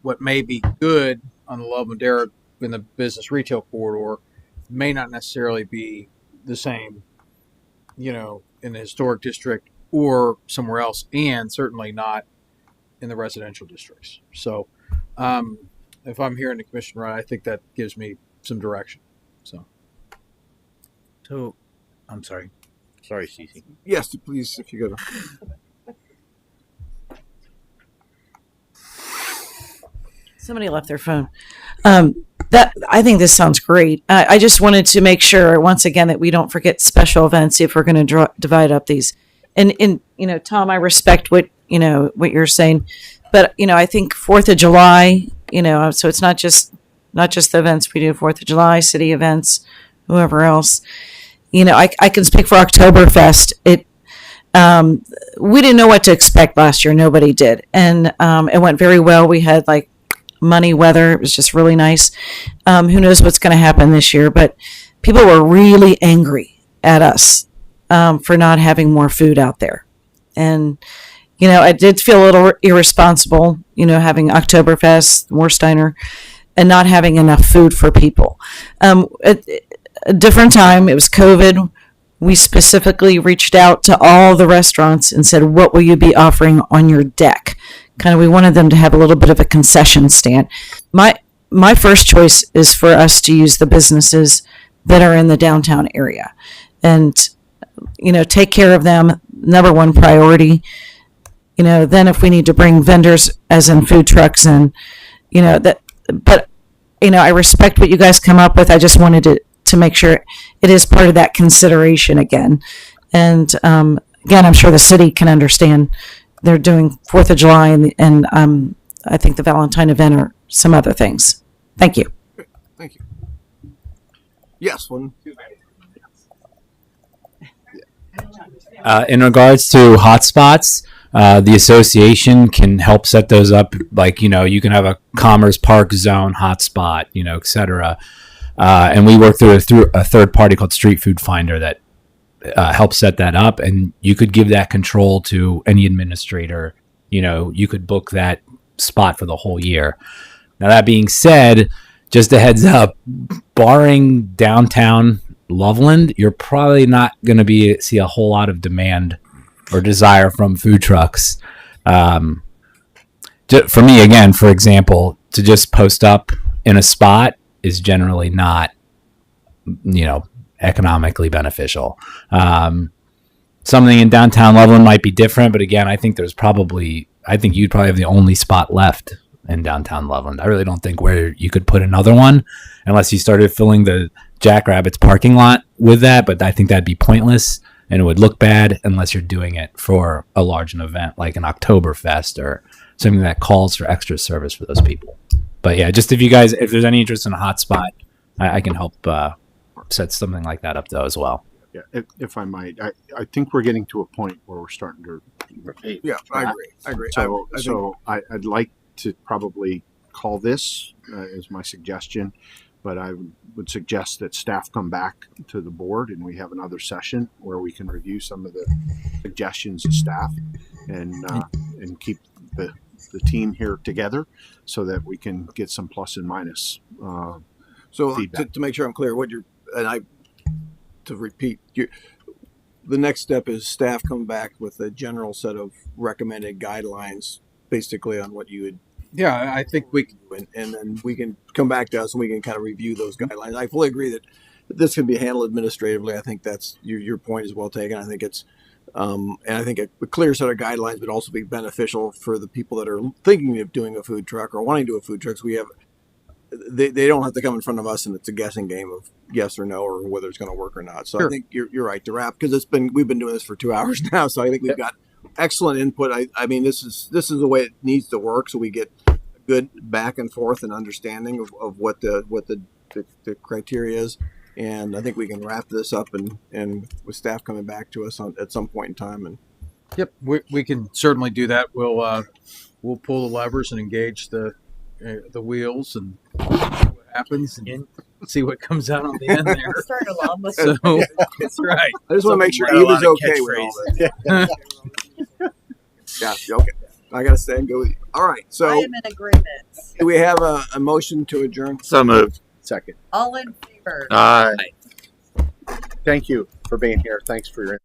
what may be good on the Love Madera in the business retail corridor may not necessarily be the same, in the historic district or somewhere else, and certainly not in the residential districts. So if I'm hearing the commission right, I think that gives me some direction. So I'm sorry. Sorry, Cece. Yes, please, if you go to. Somebody left their phone. I think this sounds great. I just wanted to make sure once again that we don't forget special events if we're going to divide up these. And Tom, I respect what you're saying, but I think 4th of July, so it's not just the events we do, 4th of July, city events, whoever else. I can speak for Oktoberfest. We didn't know what to expect last year. Nobody did, and it went very well. We had money weather. It was just really nice. Who knows what's going to happen this year? But people were really angry at us for not having more food out there, and I did feel a little irresponsible. Having Oktoberfest, Warsteiner, and not having enough food for people. A different time, it was COVID. We specifically reached out to all the restaurants and said, what will you be offering on your deck? We wanted them to have a little bit of a concession stand. My first choice is for us to use the businesses that are in the downtown area and, take care of them. Number one priority. Then if we need to bring vendors as in food trucks and, but I respect what you guys come up with. I just wanted to make sure it is part of that consideration again. And again, I'm sure the city can understand they're doing 4th of July and I think the Valentine event or some other things. Thank you. Thank you. Yes, one. In regards to hotspots, The association can help set those up. Like, you can have a Commerce Park zone hotspot, et cetera. And we work through a third party called Street Food Finder that helps set that up. And you could give that control to any administrator. You could book that spot for the whole year. Now, that being said, just a heads up, barring downtown Loveland, you're probably not going to see a whole lot of demand or desire from food trucks. For me, again, for example, to just post up in a spot is generally not, economically beneficial. Something in downtown Loveland might be different, but again, I think you'd probably have the only spot left in downtown Loveland. I really don't think where you could put another one unless you started filling the Jackrabbits parking lot with that, but I think that'd be pointless and it would look bad unless you're doing it for a large event like an Oktoberfest or something that calls for extra service for those people. But yeah, just if there's any interest in a hotspot, I can help set something like that up though as well. Yeah, if I might, I think we're getting to a point where we're starting to repeat. Yeah, I agree. So I'd like to probably call this as my suggestion, but I would suggest that staff come back to the board and we have another session where we can review some of the suggestions of staff and keep the team here together so that we can get some plus and minus feedback. To make sure I'm clear, to repeat, the next step is staff come back with a general set of recommended guidelines, basically on what you would. Yeah, I think we and then we can come back to us and we can kind of review those guidelines. I fully agree that this can be handled administratively. I think that's your point is well taken. I think it's and I think a clear set of guidelines would also be beneficial for the people that are thinking of doing a food truck or wanting to do a food truck. So they don't have to come in front of us and it's a guessing game of yes or no or whether it's going to work or not. So sure. I think you're right to wrap because we've been doing this for 2 hours now. So I think we've got excellent input. I mean, this is the way it needs to work. So we get a good back and forth and understanding of what the criteria is. And I think we can wrap this up and with staff coming back to us at some point in time. And yep, we can certainly do that. We'll pull the levers and engage the wheels and see what happens and see what comes out on the end there. Start along with so that's right. I just want to make sure Eva's okay with all this. Yeah, okay. I gotta stay and go with you. All right, so I am in agreement. Do we have a motion to adjourn? So moved. Second. All in favor? Aye. Thank you for being here. Thanks for your